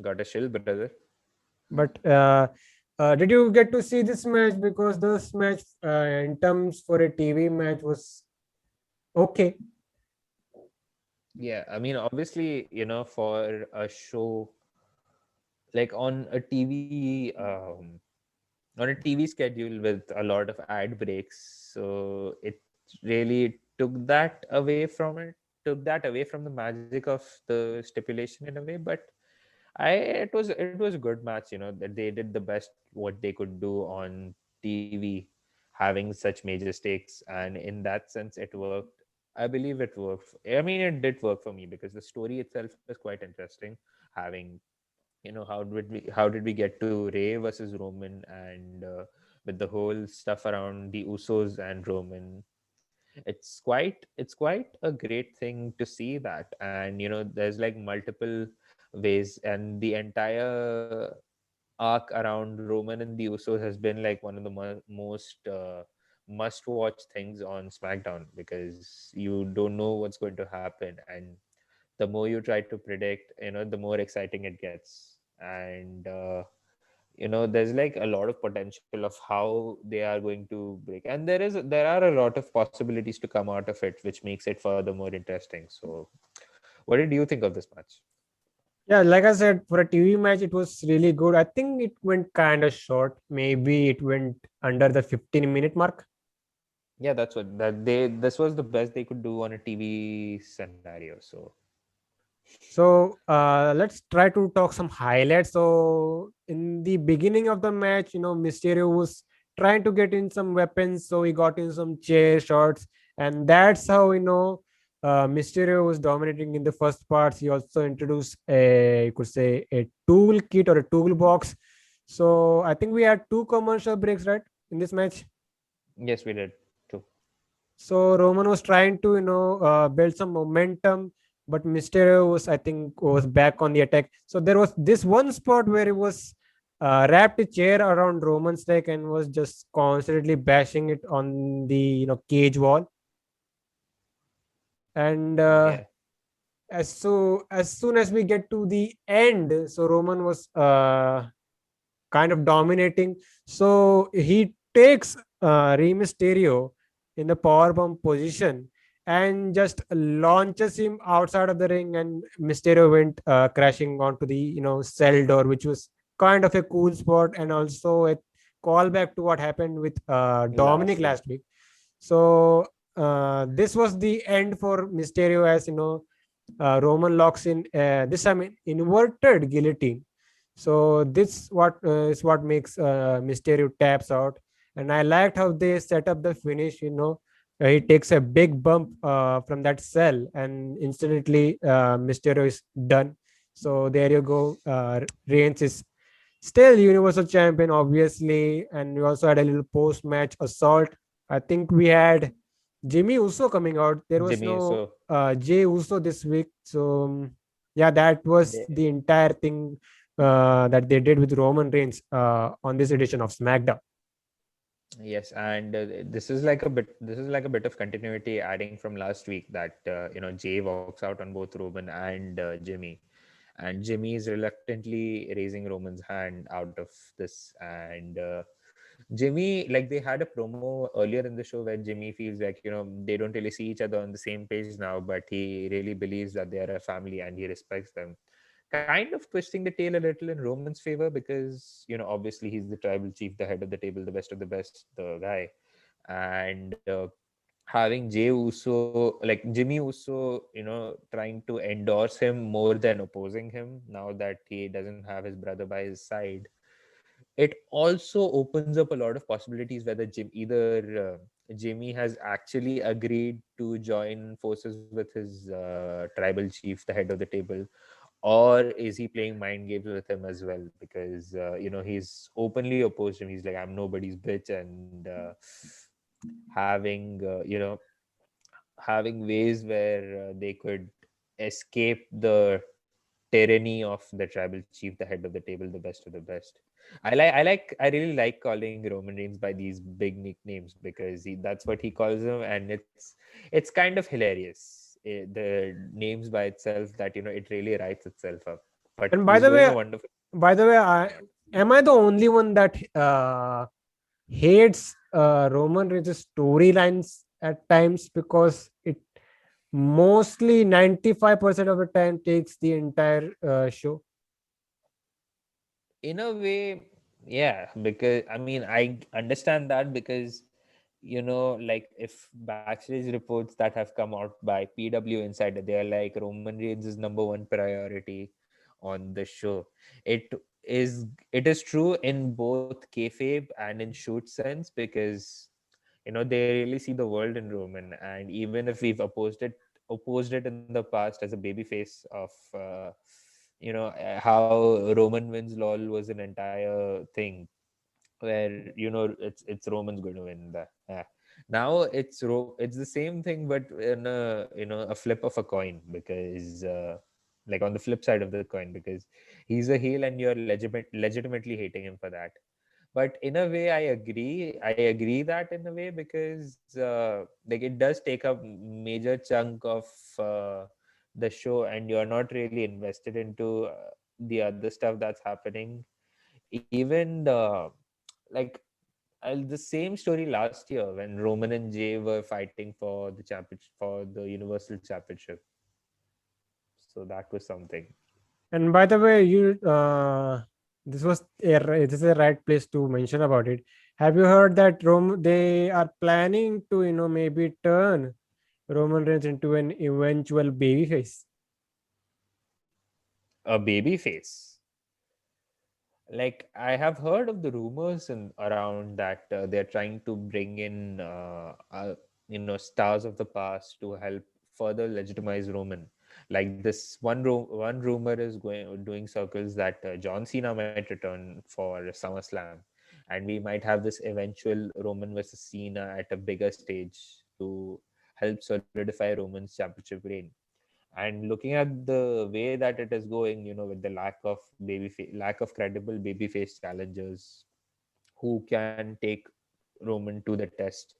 got a shill, brother. But did you get to see this match? Because this match, in terms for a TV match, was okay. Yeah, I mean, obviously, for a show like on a TV schedule with a lot of ad breaks. So it really took that away from the magic of the stipulation in a way. But it was a good match. That they did the best what they could do on TV, having such major stakes, and in that sense, it worked. I believe it worked. I mean, it did work for me because the story itself is quite interesting. Having how did we get to Ray versus Roman, and with the whole stuff around the Usos and Roman. It's quite a great thing to see that. And there's like multiple ways, and the entire arc around Roman and the Usos has been like one of the most must watch things on SmackDown, because you don't know what's going to happen, and the more you try to predict, the more exciting it gets. And there's like a lot of potential of how they are going to break, and there are a lot of possibilities to come out of it, which makes it further more interesting. So what did you think of this match? Yeah, like I said, for a TV match, it was really good. I think it went kind of short. Maybe it went under the 15-minute mark. Yeah, that's what that they this was the best they could do on a TV scenario. So So let's try to talk some highlights. So in the beginning of the match, Mysterio was trying to get in some weapons, so he got in some chair shots, and that's how Mysterio was dominating in the first parts. He also introduced a, you could say, a toolkit or a toolbox. So I think we had two commercial breaks, right, in this match. yes, we did too. So Roman was trying to, build some momentum, but Mysterio was, I think, was back on the attack. So there was this one spot where he was wrapped a chair around Roman's neck and was just constantly bashing it on the, cage wall. And Yeah. as soon as we get to the end, so Roman was kind of dominating. So he takes Rey Mysterio in the powerbomb position and just launches him outside of the ring, and Mysterio went crashing onto the cell door, which was kind of a cool spot and also a callback to what happened with Dominic Last week. last week. So this was the end for Mysterio, as Roman locks in this time inverted guillotine. So this what is what makes Mysterio taps out, and I liked how they set up the finish. He takes a big bump from that cell, and instantly Mysterio is done. So there you go. Reigns is still Universal Champion, obviously, and we also had a little post-match assault. I think we had Jimmy Uso coming out. There was Jimmy. no So Jay Uso this week, so yeah, that was they, the entire thing that they did with Roman Reigns on this edition of SmackDown. yes, and this is like a bit of continuity, adding from last week, that Jay walks out on both Roman and Jimmy, and Jimmy is reluctantly raising Roman's hand out of this. And Jimmy, like, they had a promo earlier in the show where Jimmy feels like they don't really see each other on the same page now, but he really believes that they are a family and he respects them. Kind of twisting the tail a little in Roman's favor, because obviously he's the tribal chief, the head of the table, the best of the best, the guy. And having Jey Uso, like Jimmy Uso, trying to endorse him more than opposing him now that he doesn't have his brother by his side, it also opens up a lot of possibilities whether Jimmy has actually agreed to join forces with his tribal chief, the head of the table, or is he playing mind games with him as well? Because he's openly opposed him. He's like, I'm nobody's bitch, and having having ways where they could escape the tyranny of the tribal chief, the head of the table, the best of the best. I really like calling Roman Reigns by these big nicknames because that's what he calls them, and it's kind of hilarious. The names by itself, that it really writes itself up. But And he's doing a wonderful. am I the only one that hates Roman Reigns' storylines at times, because it mostly 95% of the time takes the entire show? In a way, yeah, because I mean, I understand that because like if backstage reports that have come out by PW Insider, they are like Roman Reigns is number one priority on the show. It it is true in both kayfabe and in shoot sense, because they really see the world in Roman, and even if we've opposed it in the past as a baby face of how Roman wins lol was an entire thing where it's Roman's going to win that. Yeah. Now it's the same thing, but in a flip of a coin, because like on the flip side of the coin, because he's a heel and you're legitimately hating him for that. But in a way, I agree that in a way, because like it does take a major chunk of uh, the show, and you're not really invested into the other stuff that's happening. Even like the same story last year when Roman and Jay were fighting for the championship, for the Universal Championship. So that was something. And by the way, this is a right place to mention about it. Have you heard that they are planning to maybe turn Roman Reigns into an eventual babyface? A baby face. Like I have heard of the rumors and around that they're trying to bring in stars of the past to help further legitimize Roman. Like this one rumor is going doing circles that John Cena might return for SummerSlam, and we might have this eventual Roman versus Cena at a bigger stage to help solidify Roman's championship reign. And looking at the way that it is going, with the lack of credible babyface challengers who can take Roman to the test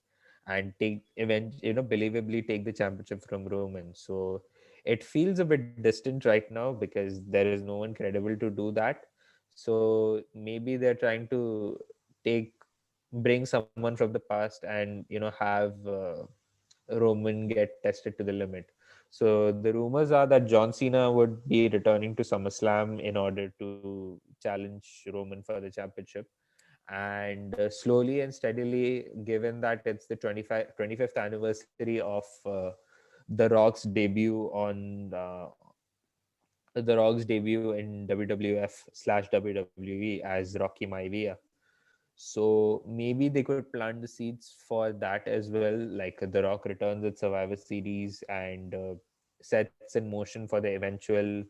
and believably take the championship from Roman. So it feels a bit distant right now because there is no one credible to do that. So maybe they're trying to take bring someone from the past and have Roman get tested to the limit. So the rumors are that John Cena would be returning to SummerSlam in order to challenge Roman for the championship. And slowly and steadily, given that it's the 25th anniversary of The Rock's debut in WWF/WWE as Rocky Maivia. So maybe they could plant the seeds for that as well. Like The Rock returns at Survivor Series and sets in motion for the eventual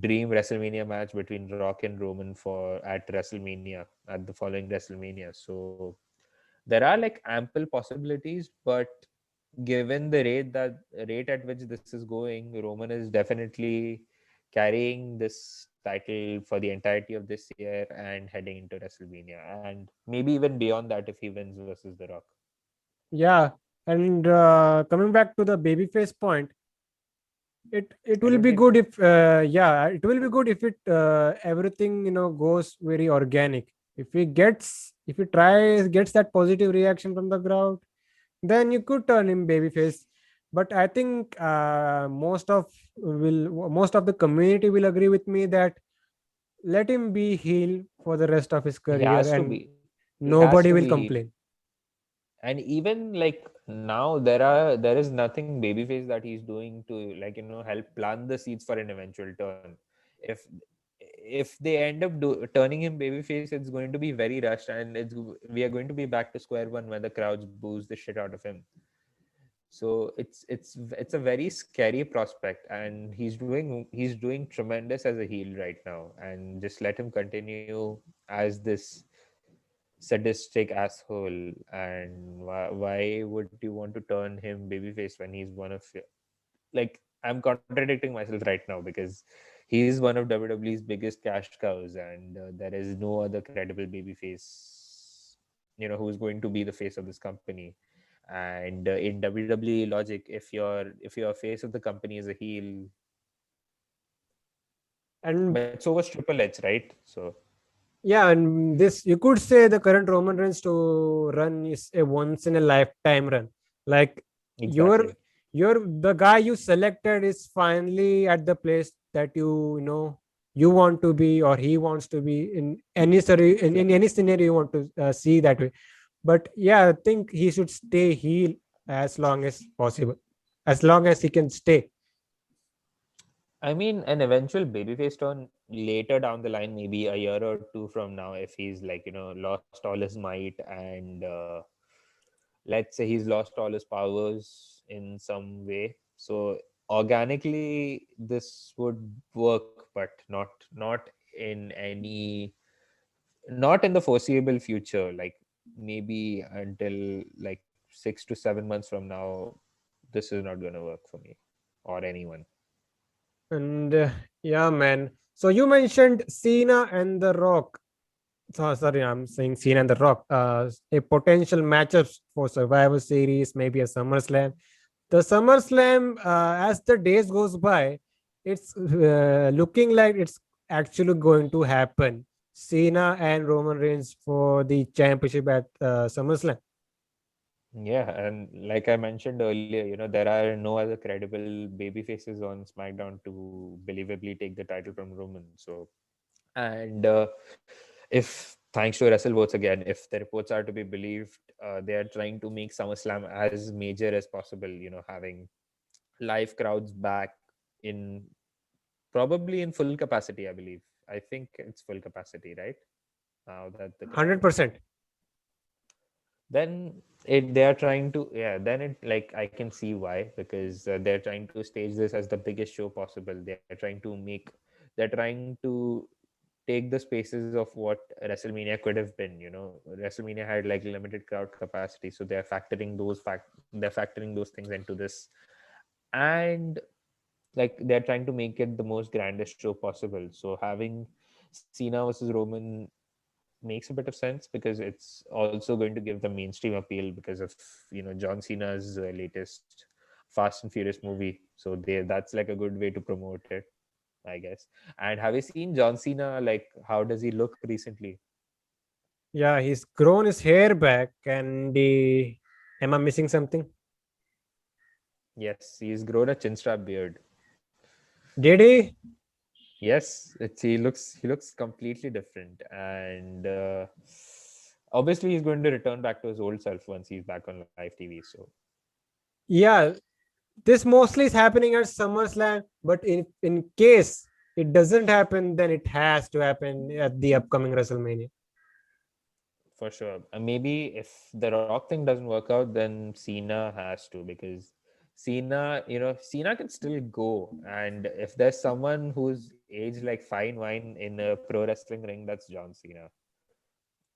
dream WrestleMania match between Rock and Roman for at WrestleMania, at the following WrestleMania. So there are like ample possibilities, but given the rate at which this is going, Roman is definitely carrying this title for the entirety of this year and heading into WrestleMania, and maybe even beyond that if he wins versus The Rock. Yeah, and coming back to the babyface point, it will be Entertainment. good if it will be good if it everything goes very organic. If he tries gets that positive reaction from the crowd, then you could turn him babyface. But I think most of the community will agree with me that let him be heel for the rest of his He career, has to and be. He has nobody to will be heel. complain. And even like now there is nothing babyface that he's doing to, like, help plant the seeds for an eventual turn. If if they end up turning him babyface, it's going to be very rushed, and we are going to be back to square one where the crowds boos the shit out of him. So it's a very scary prospect, and he's doing tremendous as a heel right now, and just let him continue as this sadistic asshole. And why would you want to turn him babyface when he's one of like, I'm contradicting myself right now, because he is one of WWE's biggest cash cows, and there is no other credible babyface, who's going to be the face of this company. And in WWE logic, if your face of the company is a heel, And but so was Triple H, right? So yeah, and this, you could say the current Roman Reigns to run is a once in a lifetime run. Like you're exactly. you're the guy you selected is finally at the place that you want to be, or he wants to be, in any scenario, in any scenario you want to see that way. But yeah, I think he should stay heel as long as possible, as long as he can stay. I mean, an eventual babyface turn later down the line, maybe a year or two from now, if he's like, lost all his might, and let's say he's lost all his powers in some way. So organically, this would work, but not in any, not in the foreseeable future. Like maybe until like 6 to 7 months from now, this is not going to work for me or anyone. And yeah, man. So you mentioned Cena and The Rock. So, sorry, I'm saying Cena and The Rock. A potential matchups for Survivor Series, maybe a SummerSlam. The SummerSlam, as the days goes by, it's looking like it's actually going to happen. Cena and Roman Reigns for the championship at SummerSlam. Yeah, and like I mentioned earlier, there are no other credible baby faces on SmackDown to believably take the title from Roman. So, and if thanks to Russell votes again, if the reports are to be believed, they are trying to make SummerSlam as major as possible. Having live crowds back in, probably in full capacity. I believe. I think it's full capacity, right? Now that the crowd, 100%. then they are trying to, yeah, then it, like, I can see why, because they're trying to stage this as the biggest show possible. They're trying to take the spaces of what WrestleMania could have been. WrestleMania had like limited crowd capacity, so they're factoring those things into this. And like, they're trying to make it the most grandest show possible. So having Cena versus Roman makes a bit of sense, because it's also going to give them mainstream appeal because of John Cena's latest Fast and Furious movie. So that's like a good way to promote it, I guess. And have you seen John Cena? Like, how does he look recently? Yeah, he's grown his hair back, and am I missing something? Yes, he's grown a chin strap beard. Did he? Yes, he looks completely different, and obviously he's going to return back to his old self once he's back on live TV. So Yeah, this mostly is happening at SummerSlam, but in case it doesn't happen, then it has to happen at the upcoming WrestleMania. for sure. And maybe if the Rock thing doesn't work out, then Cena has to, because Cena can still go. And if there's someone who's aged like fine wine in a pro wrestling ring, that's John Cena.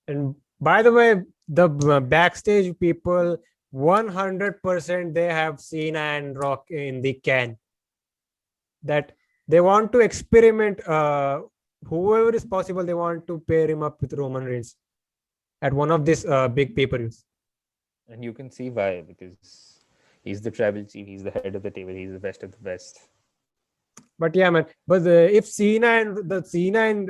And by the way, the backstage people, 100% they have Cena and Rock in the can. That they want to experiment. Whoever is possible, they want to pair him up with Roman Reigns at one of these big pay-per-views. And you can see why, because he's the tribal chief, he's the head of the table, he's the best of the best. But yeah, man. But if Cena and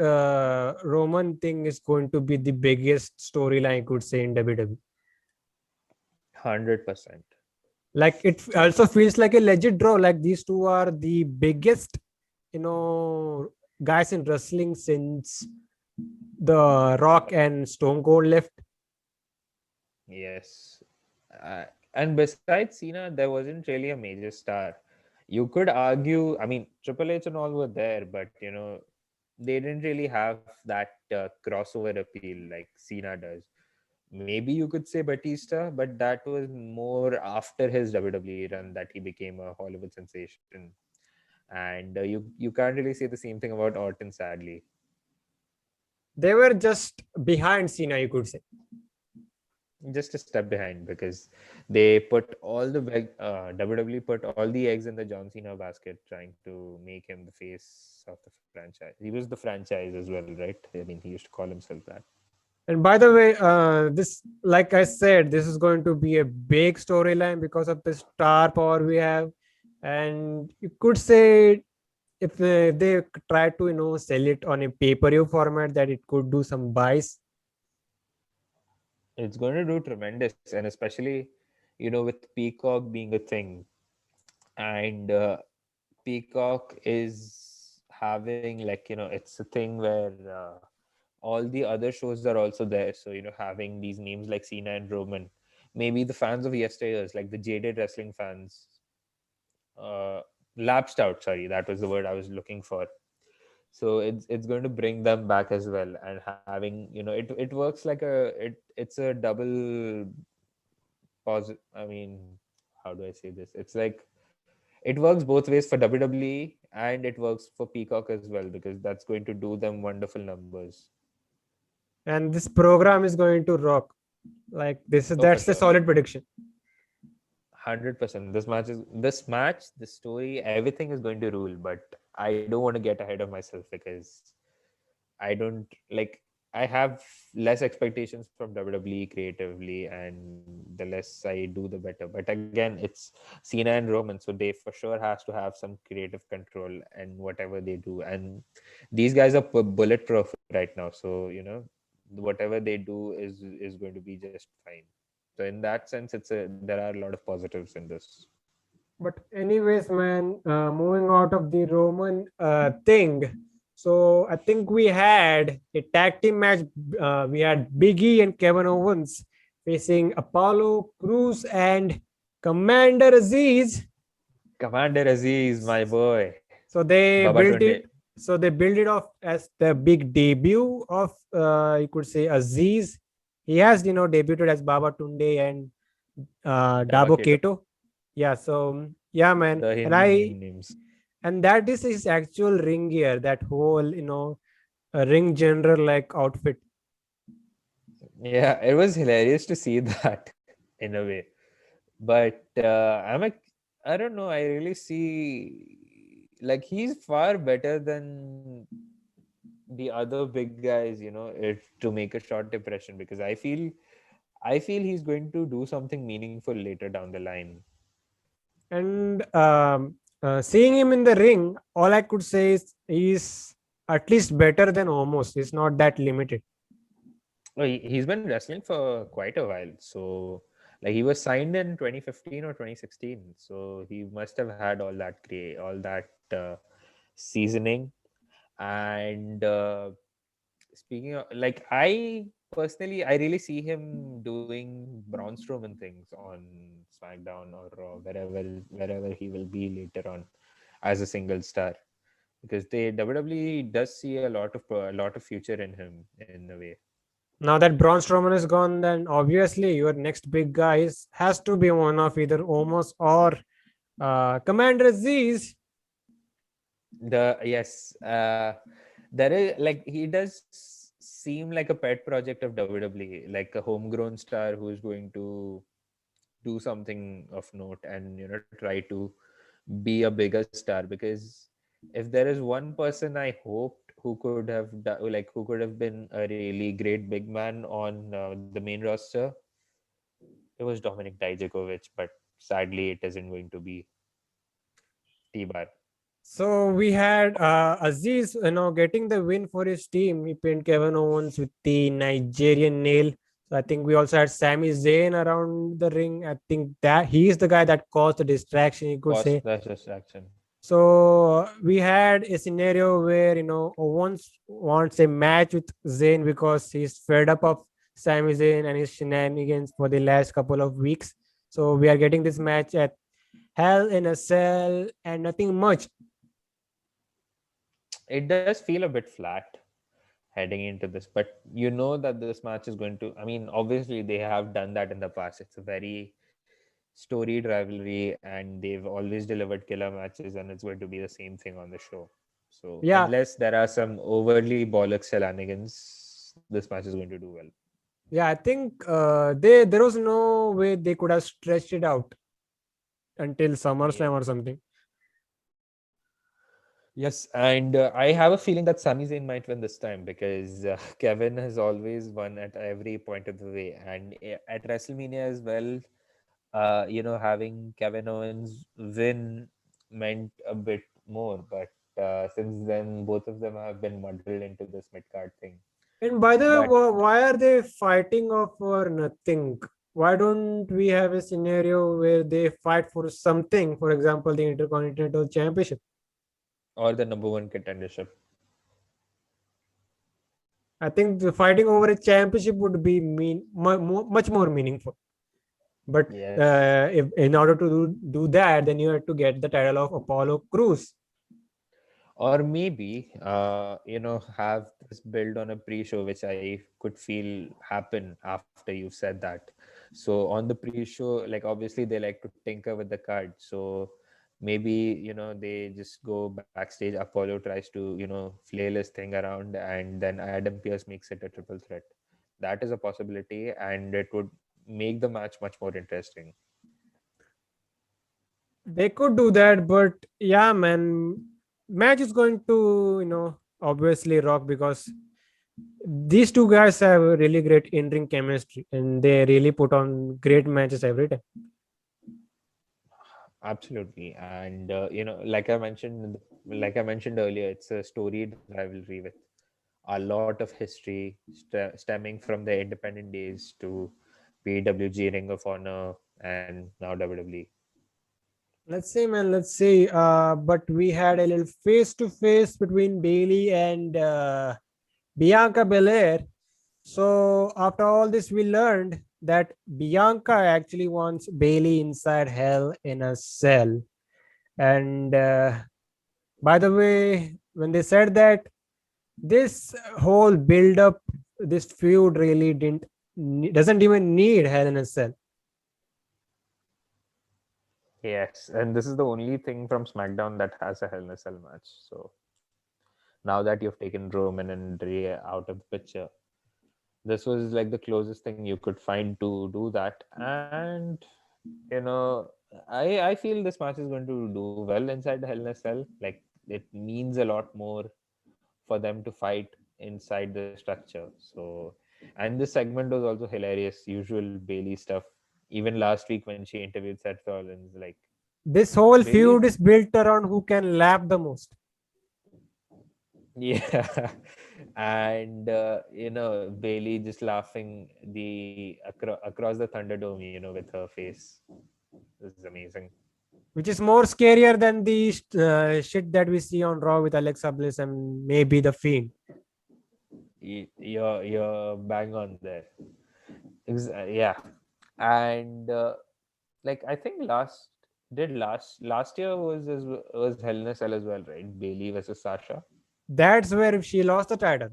Roman thing is going to be the biggest storyline, I could say, in WWE. 100%. Like it Like, also feels like a legit draw. Like these two are the biggest, guys in wrestling since The Rock and Stone Cold left. yes. And besides Cena, there wasn't really a major star. You could argue, I mean, Triple H and all were there, but they didn't really have that crossover appeal like Cena does. Maybe you could say Batista, but that was more after his WWE run that he became a Hollywood sensation. And you can't really say the same thing about Orton, sadly. They were just behind Cena, you could say. Just a step behind because they put all the WWE put all the eggs in the John Cena basket, trying to make him the face of the franchise. He was the franchise as well, right? I mean, he used to call himself that. And by the way, this, like I said, this is going to be a big storyline because of the star power we have. And you could say if they try to sell it on a pay-per-view format, that it could do some buys. It's going to do tremendous, and especially with Peacock being a thing, and Peacock is having, like, it's a thing where all the other shows are also there. So having these names like Cena and Roman, maybe the fans of yesteryears, like the jaded wrestling fans, lapsed out, sorry, that was the word I was looking for. So it's going to bring them back as well, and having it works like it's a double positive. I mean, how do I say this? It's like it works both ways for WWE, and it works for Peacock as well, because that's going to do them wonderful numbers. And this program is going to rock. Like this is Oh, for that's the sure. solid prediction. 100%. This story, everything is going to rule. But I don't want to get ahead of myself, because I don't like. I have less expectations from WWE creatively, and the less I do, the better. But again, it's Cena and Roman, so they for sure has to have some creative control and whatever they do. And these guys are bulletproof right now, so whatever they do is going to be just fine. So in that sense, there are a lot of positives in this. But anyways, man, moving out of the Roman thing, so I think we had a tag team match. We had Biggie and Kevin Owens facing Apollo Cruz and Commander Aziz. Commander Aziz, my boy. So they Baba built Tunde. it. So they built it off as the big debut of, you could say, Aziz. He has debuted as Baba Tunde and Daba Dabo Keto. Keto. Yeah. So yeah, man, The and Hindi I names. and that is his actual ring gear. That whole ring general like outfit. Yeah, it was hilarious to see that in a way. But I don't know. I really see, like, he's far better than the other big guys. To make a short impression, because I feel he's going to do something meaningful later down the line. And seeing him in the ring, all I could say is he's at least better than almost. He's not that limited. Well, he's been wrestling for quite a while. So, like, he was signed in 2015 or 2016. So he must have had all that seasoning. And speaking of, like, I personally, I really see him doing Braun Strowman things on SmackDown or Raw, wherever he will be later on as a single star, because they WWE does see a lot of future in him in a way. Now that Braun Strowman is gone, then obviously your next big guy has to be one of either Omos or Commander Aziz. Yes, there is, like, he does seem like a pet project of WWE, like a homegrown star who is going to do something of note, and try to be a bigger star. Because if there is one person I hoped who could have been a really great big man on the main roster, it was Dominic Dijakovic. But sadly, it isn't going to be T-Bar. So we had Aziz, getting the win for his team. He pinned Kevin Owens with the Nigerian nail. So I think we also had Sami Zayn around the ring. I think that he is the guy that caused the distraction, you could Cost say. the distraction. So we had a scenario where Owens wants a match with Zayn because he's fed up of Sami Zayn and his shenanigans for the last couple of weeks. So we are getting this match at Hell in a Cell and nothing much. It does feel a bit flat heading into this, but you know that this match is going to. I mean, obviously they have done that in the past. It's a very storied rivalry, and they've always delivered killer matches, and it's going to be the same thing on the show. So Yeah, unless there are some overly bollocks shenanigans, this match is going to do well. yeah. I think there was no way they could have stretched it out until SummerSlam or something. Yes, and I have a feeling that Sami Zayn might win this time because Kevin has always won at every point of the way, and at WrestleMania as well, having Kevin Owens win meant a bit more. But since then, both of them have been muddled into this mid card thing. And by the way, But why are they fighting for nothing? Why don't we have a scenario where they fight for something? For example, the Intercontinental Championship. or the number one contendership. I think the fighting over a championship would be much more meaningful. But Yes. if in order to do that, then you have to get the title of Apollo Crews. Or maybe have this build on a pre-show, which I could feel happen after you said that. So on the pre-show, like obviously they like to tinker with the card, so maybe they just go backstage. Apollo tries to flail his thing around, and then Adam Pearce makes it a triple threat. That is a possibility, and it would make the match much more interesting. They could do that, but yeah, man, match is going to obviously rock because these two guys have a really great in-ring chemistry and they really put on great matches every time. Absolutely, and like I mentioned earlier, it's a storied rivalry with a lot of history stemming from the independent days to PWG, Ring of Honor, and now WWE. Let's see, man. Let's see. But we had a little face-to-face between Bailey and Bianca Belair. So after all this, we learned that Bianca actually wants Bailey inside Hell in a Cell. And by the way, when they said that, this whole build-up, this feud really doesn't even need Hell in a Cell. Yes, and this is the only thing from SmackDown that has a Hell in a Cell match. So now that you've taken Roman and Rhea out of the picture, this was like the closest thing you could find to do that. And you know, I feel this match is going to do well inside the Hell in a Cell. Like it means a lot more for them to fight inside the structure. So, and this segment was also hilarious. Usual Bailey stuff. Even last week when she interviewed Seth Rollins, like This whole Bailey, feud is built around who can laugh the most. yeah, and Bailey just laughing across the Thunderdome, with her face. This is amazing. Which is more scarier than the shit that we see on Raw with Alexa Bliss and maybe the Fiend. You're bang on there. Yeah, and like I think last year was Hell in a Cell as well, right? Bailey versus Sasha. That's where she lost the title.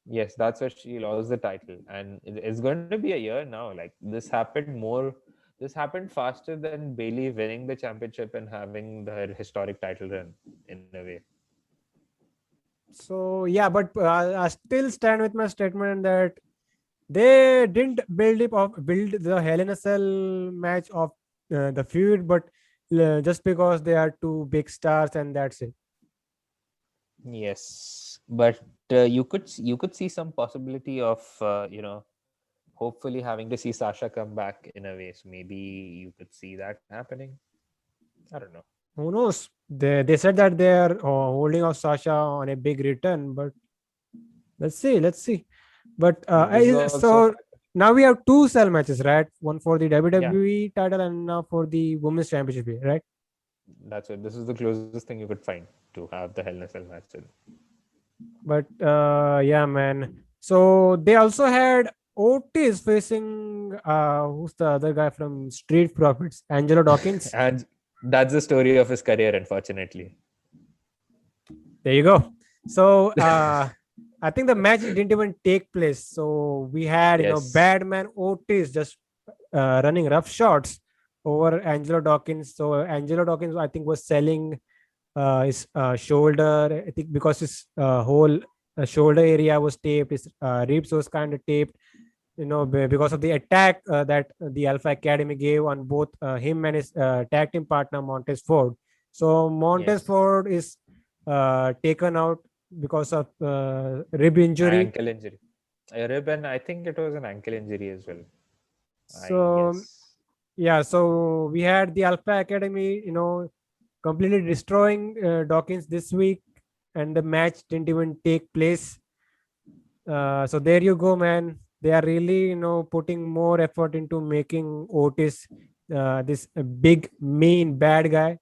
Yes, that's where she lost the title, and it's going to be a year now. Like this happened more. This happened faster than Bailey winning the championship and having her historic title run in a way. So yeah, but I still stand with my statement that they didn't build the Hell in a Cell match of the feud, but just because they are two big stars and that's it. Yes, but you could see some possibility of hopefully having to see Sasha come back in a way. So maybe you could see that happening. I don't know. Who knows? They said that they are holding off Sasha on a big return, but let's see. But This is also so now we have two cell matches, right? One for the yeah. WWE title and now for the Women's Championship, right? That's it. This is the closest thing you could find to have the Hell in a Cell match in. But yeah, man. So they also had Otis facing who's the other guy from Street Profits? Angelo Dawkins. And that's the story of his career, unfortunately. There you go. So I think the match didn't even take place. So we had Yes. Badman Otis just running rough shots over Angelo Dawkins. So Angelo Dawkins, I think, was selling his shoulder. I think because his whole shoulder area was taped, his ribs was kind of taped. Because of the attack that the Alpha Academy gave on both him and his tag team partner Montez Ford. So Montez Yes. Ford is taken out because of rib injury. Ankle injury. A rib, and I think it was an ankle injury as well. I So guess. yeah, so we had the Alpha Academy, completely destroying Dawkins this week, and the match didn't even take place. So there you go, man. They are really, putting more effort into making Otis this big, mean, bad guy,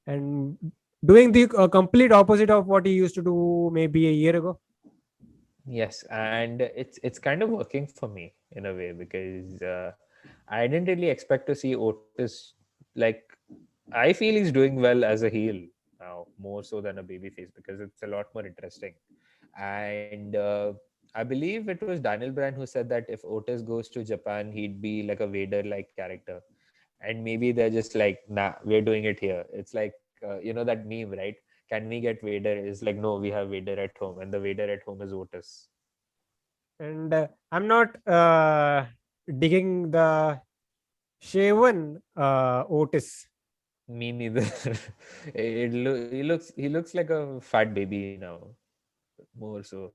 and doing the complete opposite of what he used to do maybe a year ago. Yes, and it's kind of working for me in a way because I didn't really expect to see Otis like. I feel he's doing well as a heel now, more so than a babyface because it's a lot more interesting. And I believe it was Daniel Bryan who said that if Otis goes to Japan, he'd be like a Vader-like character. And maybe they're just like, nah, we're doing it here. It's like that meme, right? Can we get Vader? Is like, no, we have Vader at home, and the Vader at home is Otis. And I'm not digging the shaven Otis. Me neither. He looks like a fat baby now, more so.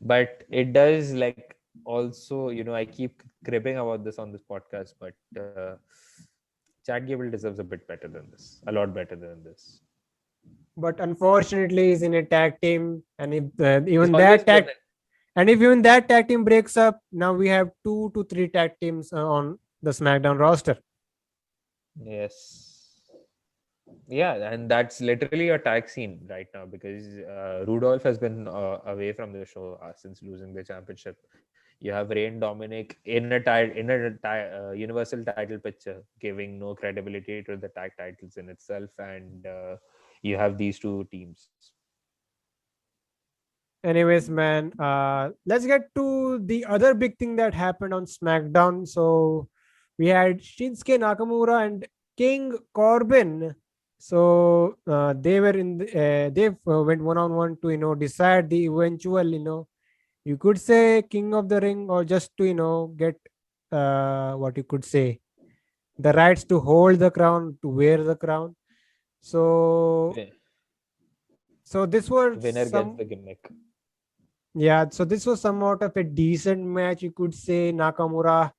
But it does like also, I keep cribbing about this on this podcast, but Chad Gable deserves a bit better than this, a lot better than this. But unfortunately, he's in a tag team, and if He's even always that been. tag and if even that tag team breaks up, now we have 2 to 3 tag teams on the SmackDown roster. Yes. Yeah, and that's literally a tag scene right now because Rudolph has been away from the show since losing the championship. You have Reign Dominic in a universal title picture, giving no credibility to the tag titles in itself, and you have these two teams. Anyways, man, let's get to the other big thing that happened on SmackDown. So we had Shinsuke Nakamura and King Corbin. So they were they went one on one to decide the eventual you could say King of the Ring, or just to get what you could say, the rights to hold the crown, to wear the crown. So Wi- so this was Winner gets some the gimmick. yeah, so this was somewhat of a decent match, you could say. Nakamura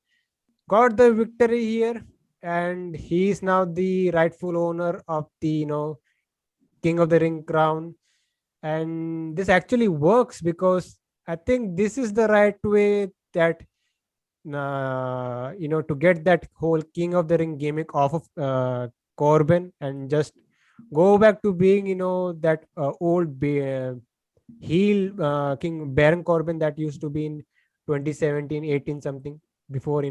got the victory here, and he is now the rightful owner of the King of the Ring crown. And this actually works because I think this is the right way that to get that whole King of the Ring gimmick off of Corbin, and just go back to being that old heel King Baron Corbin that used to be in 2017, 18 something, before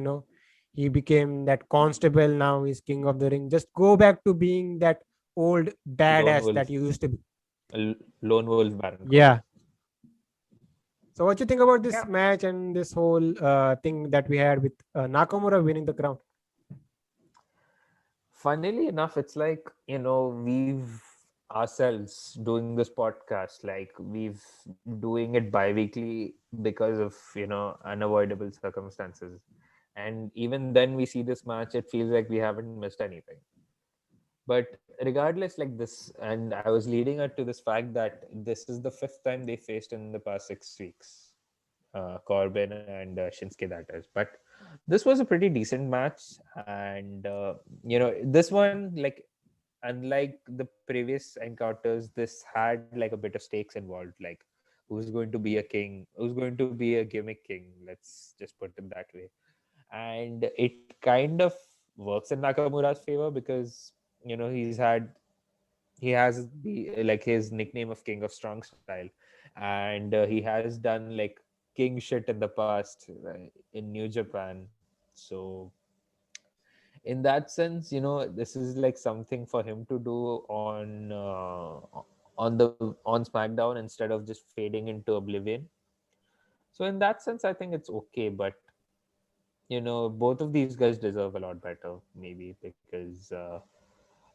he became that constable. Now he's King of the Ring. Just go back to being that old Lone badass Wolf, that you used to be. Lone Wolf Baron Corbin. Yeah. So what you think about Yeah. this match and this whole thing that we had with Nakamura winning the crown? Funnily enough, it's like, we've ourselves doing this podcast, like we've doing it bi-weekly because of, unavoidable circumstances. And even then we see this match, it feels like we haven't missed anything. But regardless, like this, and I was leading up to this fact that this is the fifth time they faced in the past 6 weeks, Corbin and Shinsuke, that is. But this was a pretty decent match, and this one, like, unlike the previous encounters, this had like a bit of stakes involved, like who's going to be a king, who's going to be a gimmick king. Let's just put it that way, and it kind of works in Nakamura's favor because he has the like his nickname of King of Strong Style, and he has done like king shit in the past, in New Japan. So in that sense, this is like something for him to do on SmackDown instead of just fading into oblivion. So in that sense, I think it's okay. But both of these guys deserve a lot better, maybe, because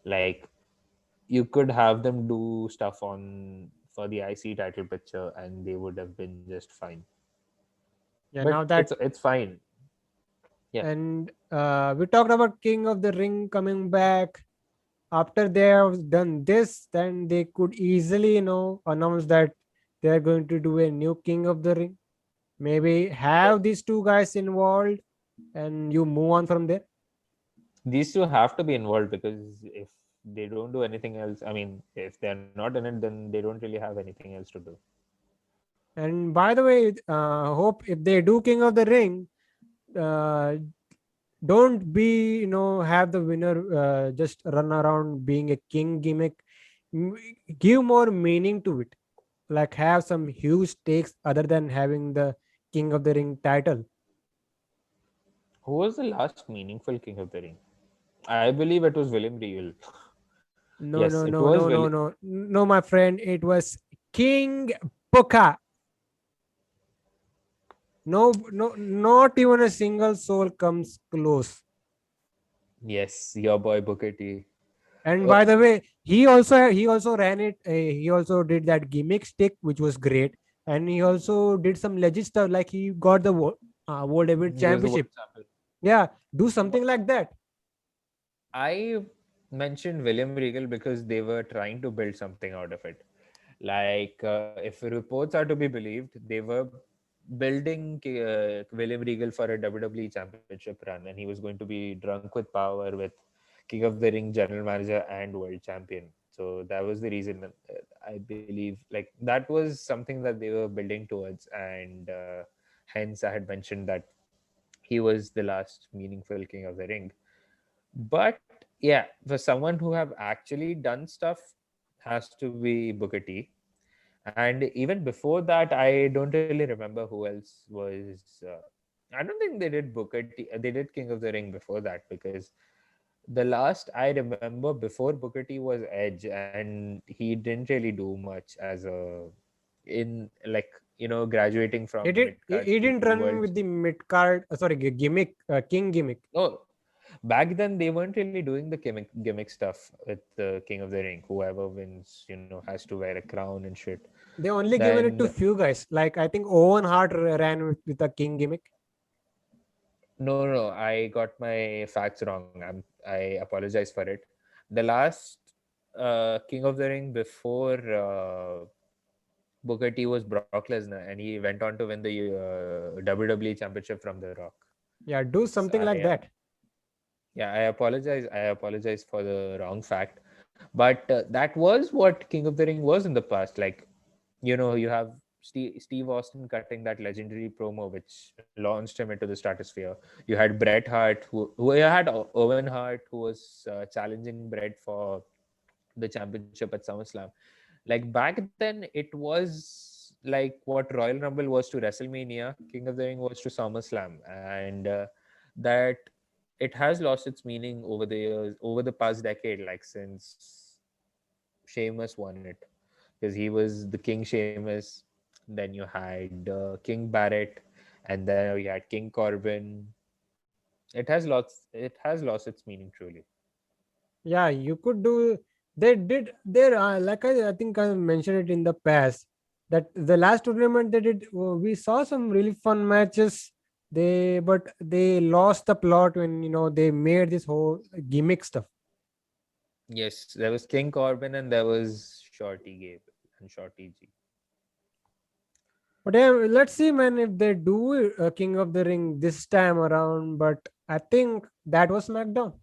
like you could have them do stuff on for the IC title picture, and they would have been just fine. Yeah, But now that it's fine. Yeah. and we talked about King of the Ring coming back. After they have done this, then they could easily, announce that they are going to do a new King of the Ring. Maybe have these two guys involved, and you move on from there. These two have to be involved, because if they don't do anything else, I mean, if they're not in it, then they don't really have anything else to do. And by the way, hope if they do King of the Ring, uh, don't be have the winner just run around being a king gimmick. M- Give more meaning to it, like have some huge stakes other than having the King of the Ring title. Who was the last meaningful King of the Ring? I believe it was William Regal. No, Yes, no, it no, was no, Will. no, no, no, my friend. It was King Booker. No, no, not even a single soul comes close. Yes, your boy Booker T. And Oh, by the way, he also ran it. He also did that gimmick stick, which was great. And he also did some legit stuff, like he got the World Heavyweight he was the world Championship. champion. Yeah, do something like that. I mentioned William Regal because they were trying to build something out of it. Like, if reports are to be believed, they were building William Regal for a WWE Championship run, and he was going to be drunk with power with King of the Ring general manager and world champion. So that was the reason. I believe like that was something that they were building towards, and hence I had mentioned that he was the last meaningful King of the Ring. But yeah, for someone who have actually done stuff, has to be Booker T. And even before that, I don't really remember who else was. I don't think they did Booker T. They did King of the Ring before that, because the last I remember before Booker T was Edge, and he didn't really do much as a in like graduating He from did. mid He, cards he to didn't world. run with the mid card. Sorry, gimmick, King gimmick. No, back then they weren't really doing the gimmick stuff with the King of the Ring. Whoever wins, has to wear a crown and shit. They only given it to Then few guys. Like I think Owen Hart ran with a King gimmick. no, I got my facts wrong. I apologize for it. The last King of the Ring before Booker T was Brock Lesnar, and he went on to win the WWE Championship from The Rock. Yeah, do Yes, something like that. yeah, I apologize. I apologize for the wrong fact, but that was what King of the Ring was in the past. Like, you have Steve Austin cutting that legendary promo, which launched him into the stratosphere. You had Bret Hart, who you had Owen Hart, who was challenging Bret for the championship at SummerSlam. Like back then, it was like what Royal Rumble was to WrestleMania, King of the Ring was to SummerSlam, and that it has lost its meaning over the years, over the past decade, like since Sheamus won it, because he was the King Sheamus. Then you had King Barrett, and then you had King Corbin. It has lost its meaning truly. Yeah, you could do. They did there. Like I think I mentioned it in the past that the last tournament they did. We saw some really fun matches. They lost the plot when they made this whole gimmick stuff. Yes, there was King Corbin and there was Shorty Gabe and Shorty G. But yeah, let's see, man, if they do King of the Ring this time around. But I think that was SmackDown.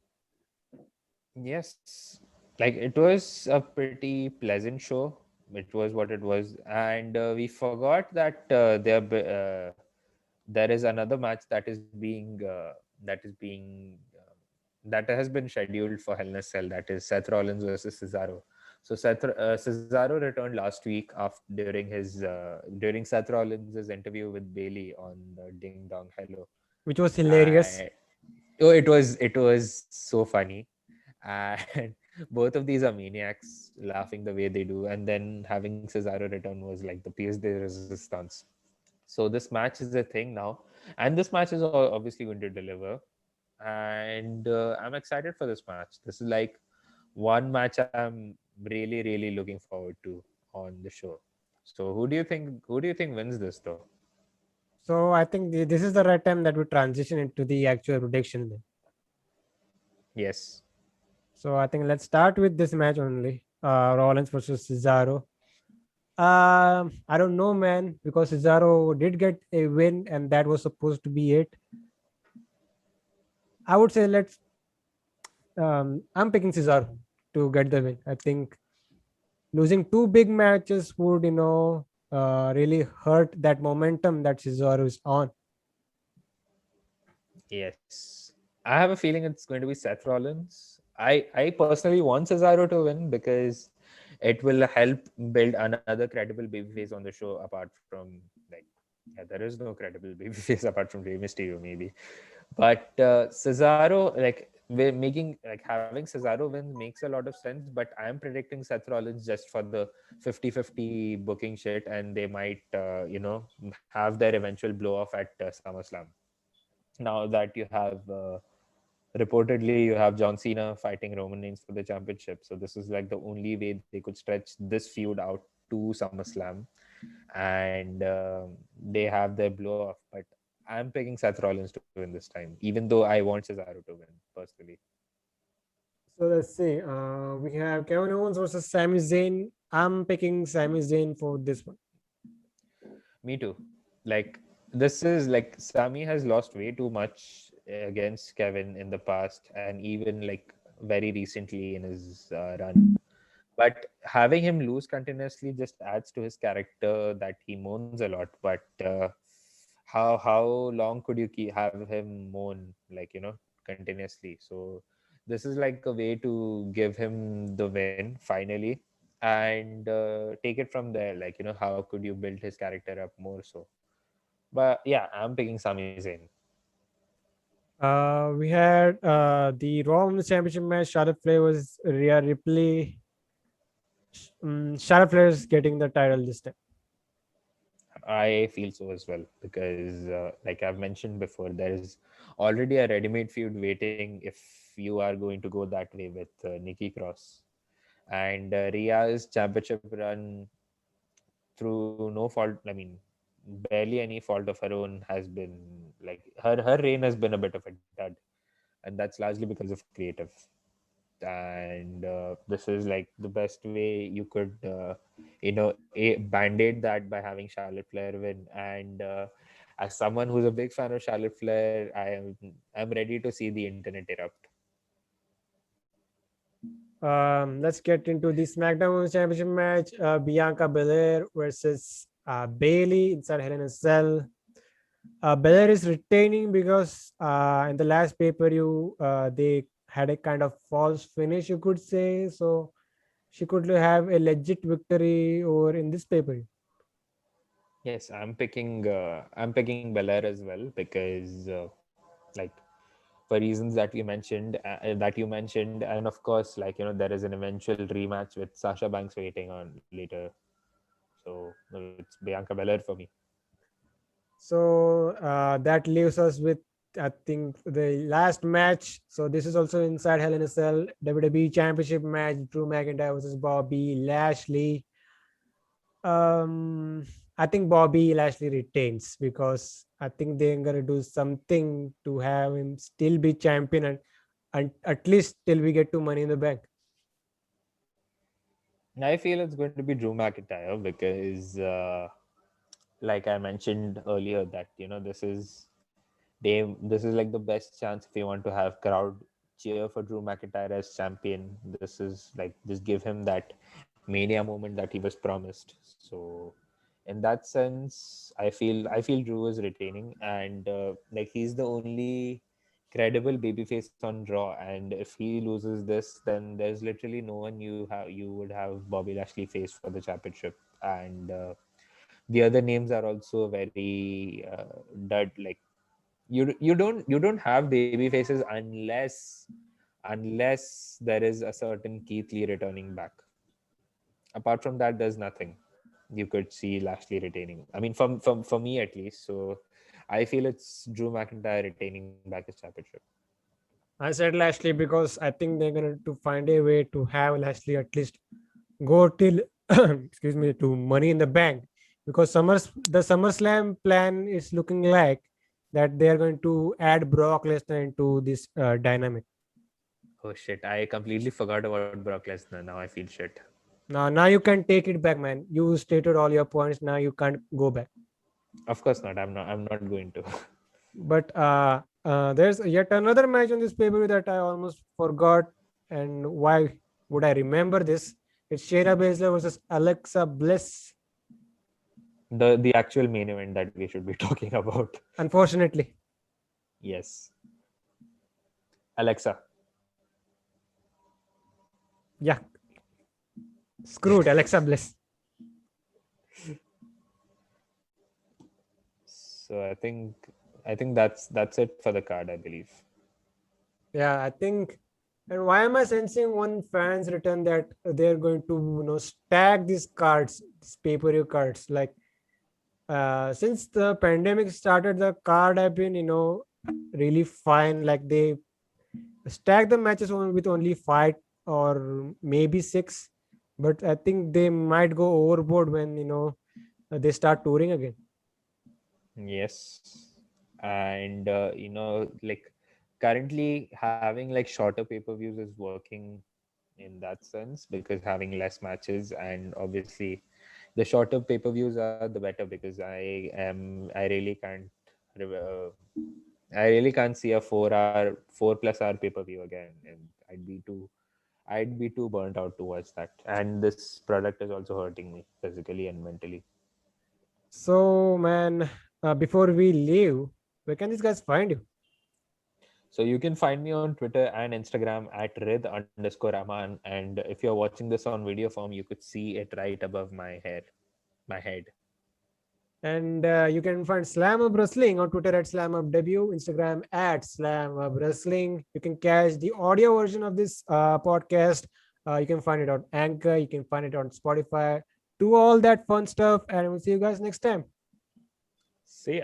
Yes, like it was a pretty pleasant show. It was what it was, and we forgot that there is another match that has been scheduled for Hell in a Cell. That is Seth Rollins versus Cesaro. So Cesaro returned last week after during Seth Rollins' interview with Bailey on the Ding Dong Hello. which was hilarious. I Oh, it was so funny, and both of these are maniacs laughing the way they do, and then having Cesaro return was like the pièce de resistance. So this match is a thing now, and this match is obviously going to deliver, and I'm excited for this match. This is like one match I'm really looking forward to on the show. So who do you think wins this though? So I think this is the right time that we transition into the actual prediction then. Yes. So I think let's start with this match only. Rollins versus Cesaro. I don't know, man, because Cesaro did get a win, and that was supposed to be it. I would say let's. I'm picking Cesaro to get the win. I think losing two big matches would, really hurt that momentum that Cesaro is on. Yes. I have a feeling it's going to be Seth Rollins. I personally want Cesaro to win because it will help build another credible babyface on the show apart from like yeah, there is no credible babyface apart from Rey Mysterio maybe. But Cesaro, like we're making like having Cesaro win makes a lot of sense, but I'm predicting Seth Rollins just for the 50-50 booking shit, and they might have their eventual blow off at SummerSlam. Now that you have reportedly you have John Cena fighting Roman Reigns for the championship, so this is like the only way they could stretch this feud out to SummerSlam, and they have their blow off. But I'm picking Seth Rollins to win this time, even though I want Cesaro to win personally. So let's see. We have Kevin Owens versus Sami Zayn. I'm picking Sami Zayn for this one. Me too. Like this is like Sami has lost way too much against Kevin in the past, and even like very recently in his run. But having him lose continuously just adds to his character that he moans a lot. But how long could you have him moan like continuously? So this is like a way to give him the win finally, and take it from there. Like how could you build his character up more so? But yeah, I'm picking Sami Zayn. We had the Raw Women's Championship match. Charlotte Flair was Rhea Ripley. Charlotte Flair is getting the title this time. I feel so as well because, like I've mentioned before, there is already a ready-made feud waiting if you are going to go that way with Nikki Cross, and Rhea's championship run through no fault. I mean, barely any fault of her own has been like her reign has been a bit of a dud, and that's largely because of creative. And this is like the best way you could band-aid that by having Charlotte Flair win. And as someone who's a big fan of Charlotte Flair, I'm ready to see the internet erupt. Let's get into the SmackDown Women's Championship match. Bianca Belair versus Bailey inside Hell in a Cell. Belair is retaining because in the last pay-per-view, they had a kind of false finish, you could say. So she could have a legit victory over in this pay-per-view. Yes, I'm picking Belair as well because like for reasons that you mentioned, and of course like there is an eventual rematch with Sasha Banks waiting on later. So no, it's Bianca Belair for me. So that leaves us with, I think, the last match. So this is also inside Hell in a Cell WWE Championship match: Drew McIntyre versus Bobby Lashley. Um, I think Bobby Lashley retains because I think they're gonna do something to have him still be champion and at least till we get to Money in the Bank. I feel it's going to be Drew McIntyre because, like I mentioned earlier, that this is like the best chance if you want to have crowd cheer for Drew McIntyre as champion. This is like just give him that mania moment that he was promised. So, in that sense, I feel Drew is retaining, and like he's the only credible babyface on Raw, and if he loses this, then there's literally no one you would have Bobby Lashley face for the championship, and the other names are also very dud. Like you don't have baby faces unless there is a certain Keith Lee returning back. Apart from that, there's nothing you could see Lashley retaining. I mean, for me at least. So I feel it's Drew McIntyre retaining back his championship. I said Lashley because I think they're gonna to find a way to have Lashley at least go till excuse me, to Money in the Bank, because the SummerSlam plan is looking like that they are going to add Brock Lesnar into this dynamic. Oh shit! I completely forgot about Brock Lesnar. Now I feel shit. Now you can take it back, man. You stated all your points. Now you can't go back. Of course not. I'm not going to. But there's yet another match on this pay-per-view that I almost forgot. And why would I remember this? It's Shayna Baszler versus Alexa Bliss. The actual main event that we should be talking about. Unfortunately, Yes. Alexa. yeah, screwed Alexa Bliss. So I think that's it for the card, I believe. Yeah, I think. And why am I sensing one fans return that they're going to stack these cards, these pay-per-view cards? Like since the pandemic started, the card have been really fine. Like they stack the matches with only 5 or maybe 6, but I think they might go overboard when they start touring again. Yes. And like currently having like shorter pay-per-views is working in that sense, because having less matches, and obviously the shorter pay-per-views are the better, because I really can't see a 4+ hour pay-per-view again, and I'd be too burnt out to watch that. And this product is also hurting me physically and mentally. So, man, before we leave, where can these guys find you? So you can find me on Twitter and Instagram at rid_aman. And if you're watching this on video form, you could see it right above my head. And you can find Slam Up Wrestling on Twitter at Slam Up Debut, Instagram at Slam Up Wrestling. You can catch the audio version of this podcast. You can find it on Anchor. You can find it on Spotify. Do all that fun stuff, and we'll see you guys next time. See ya.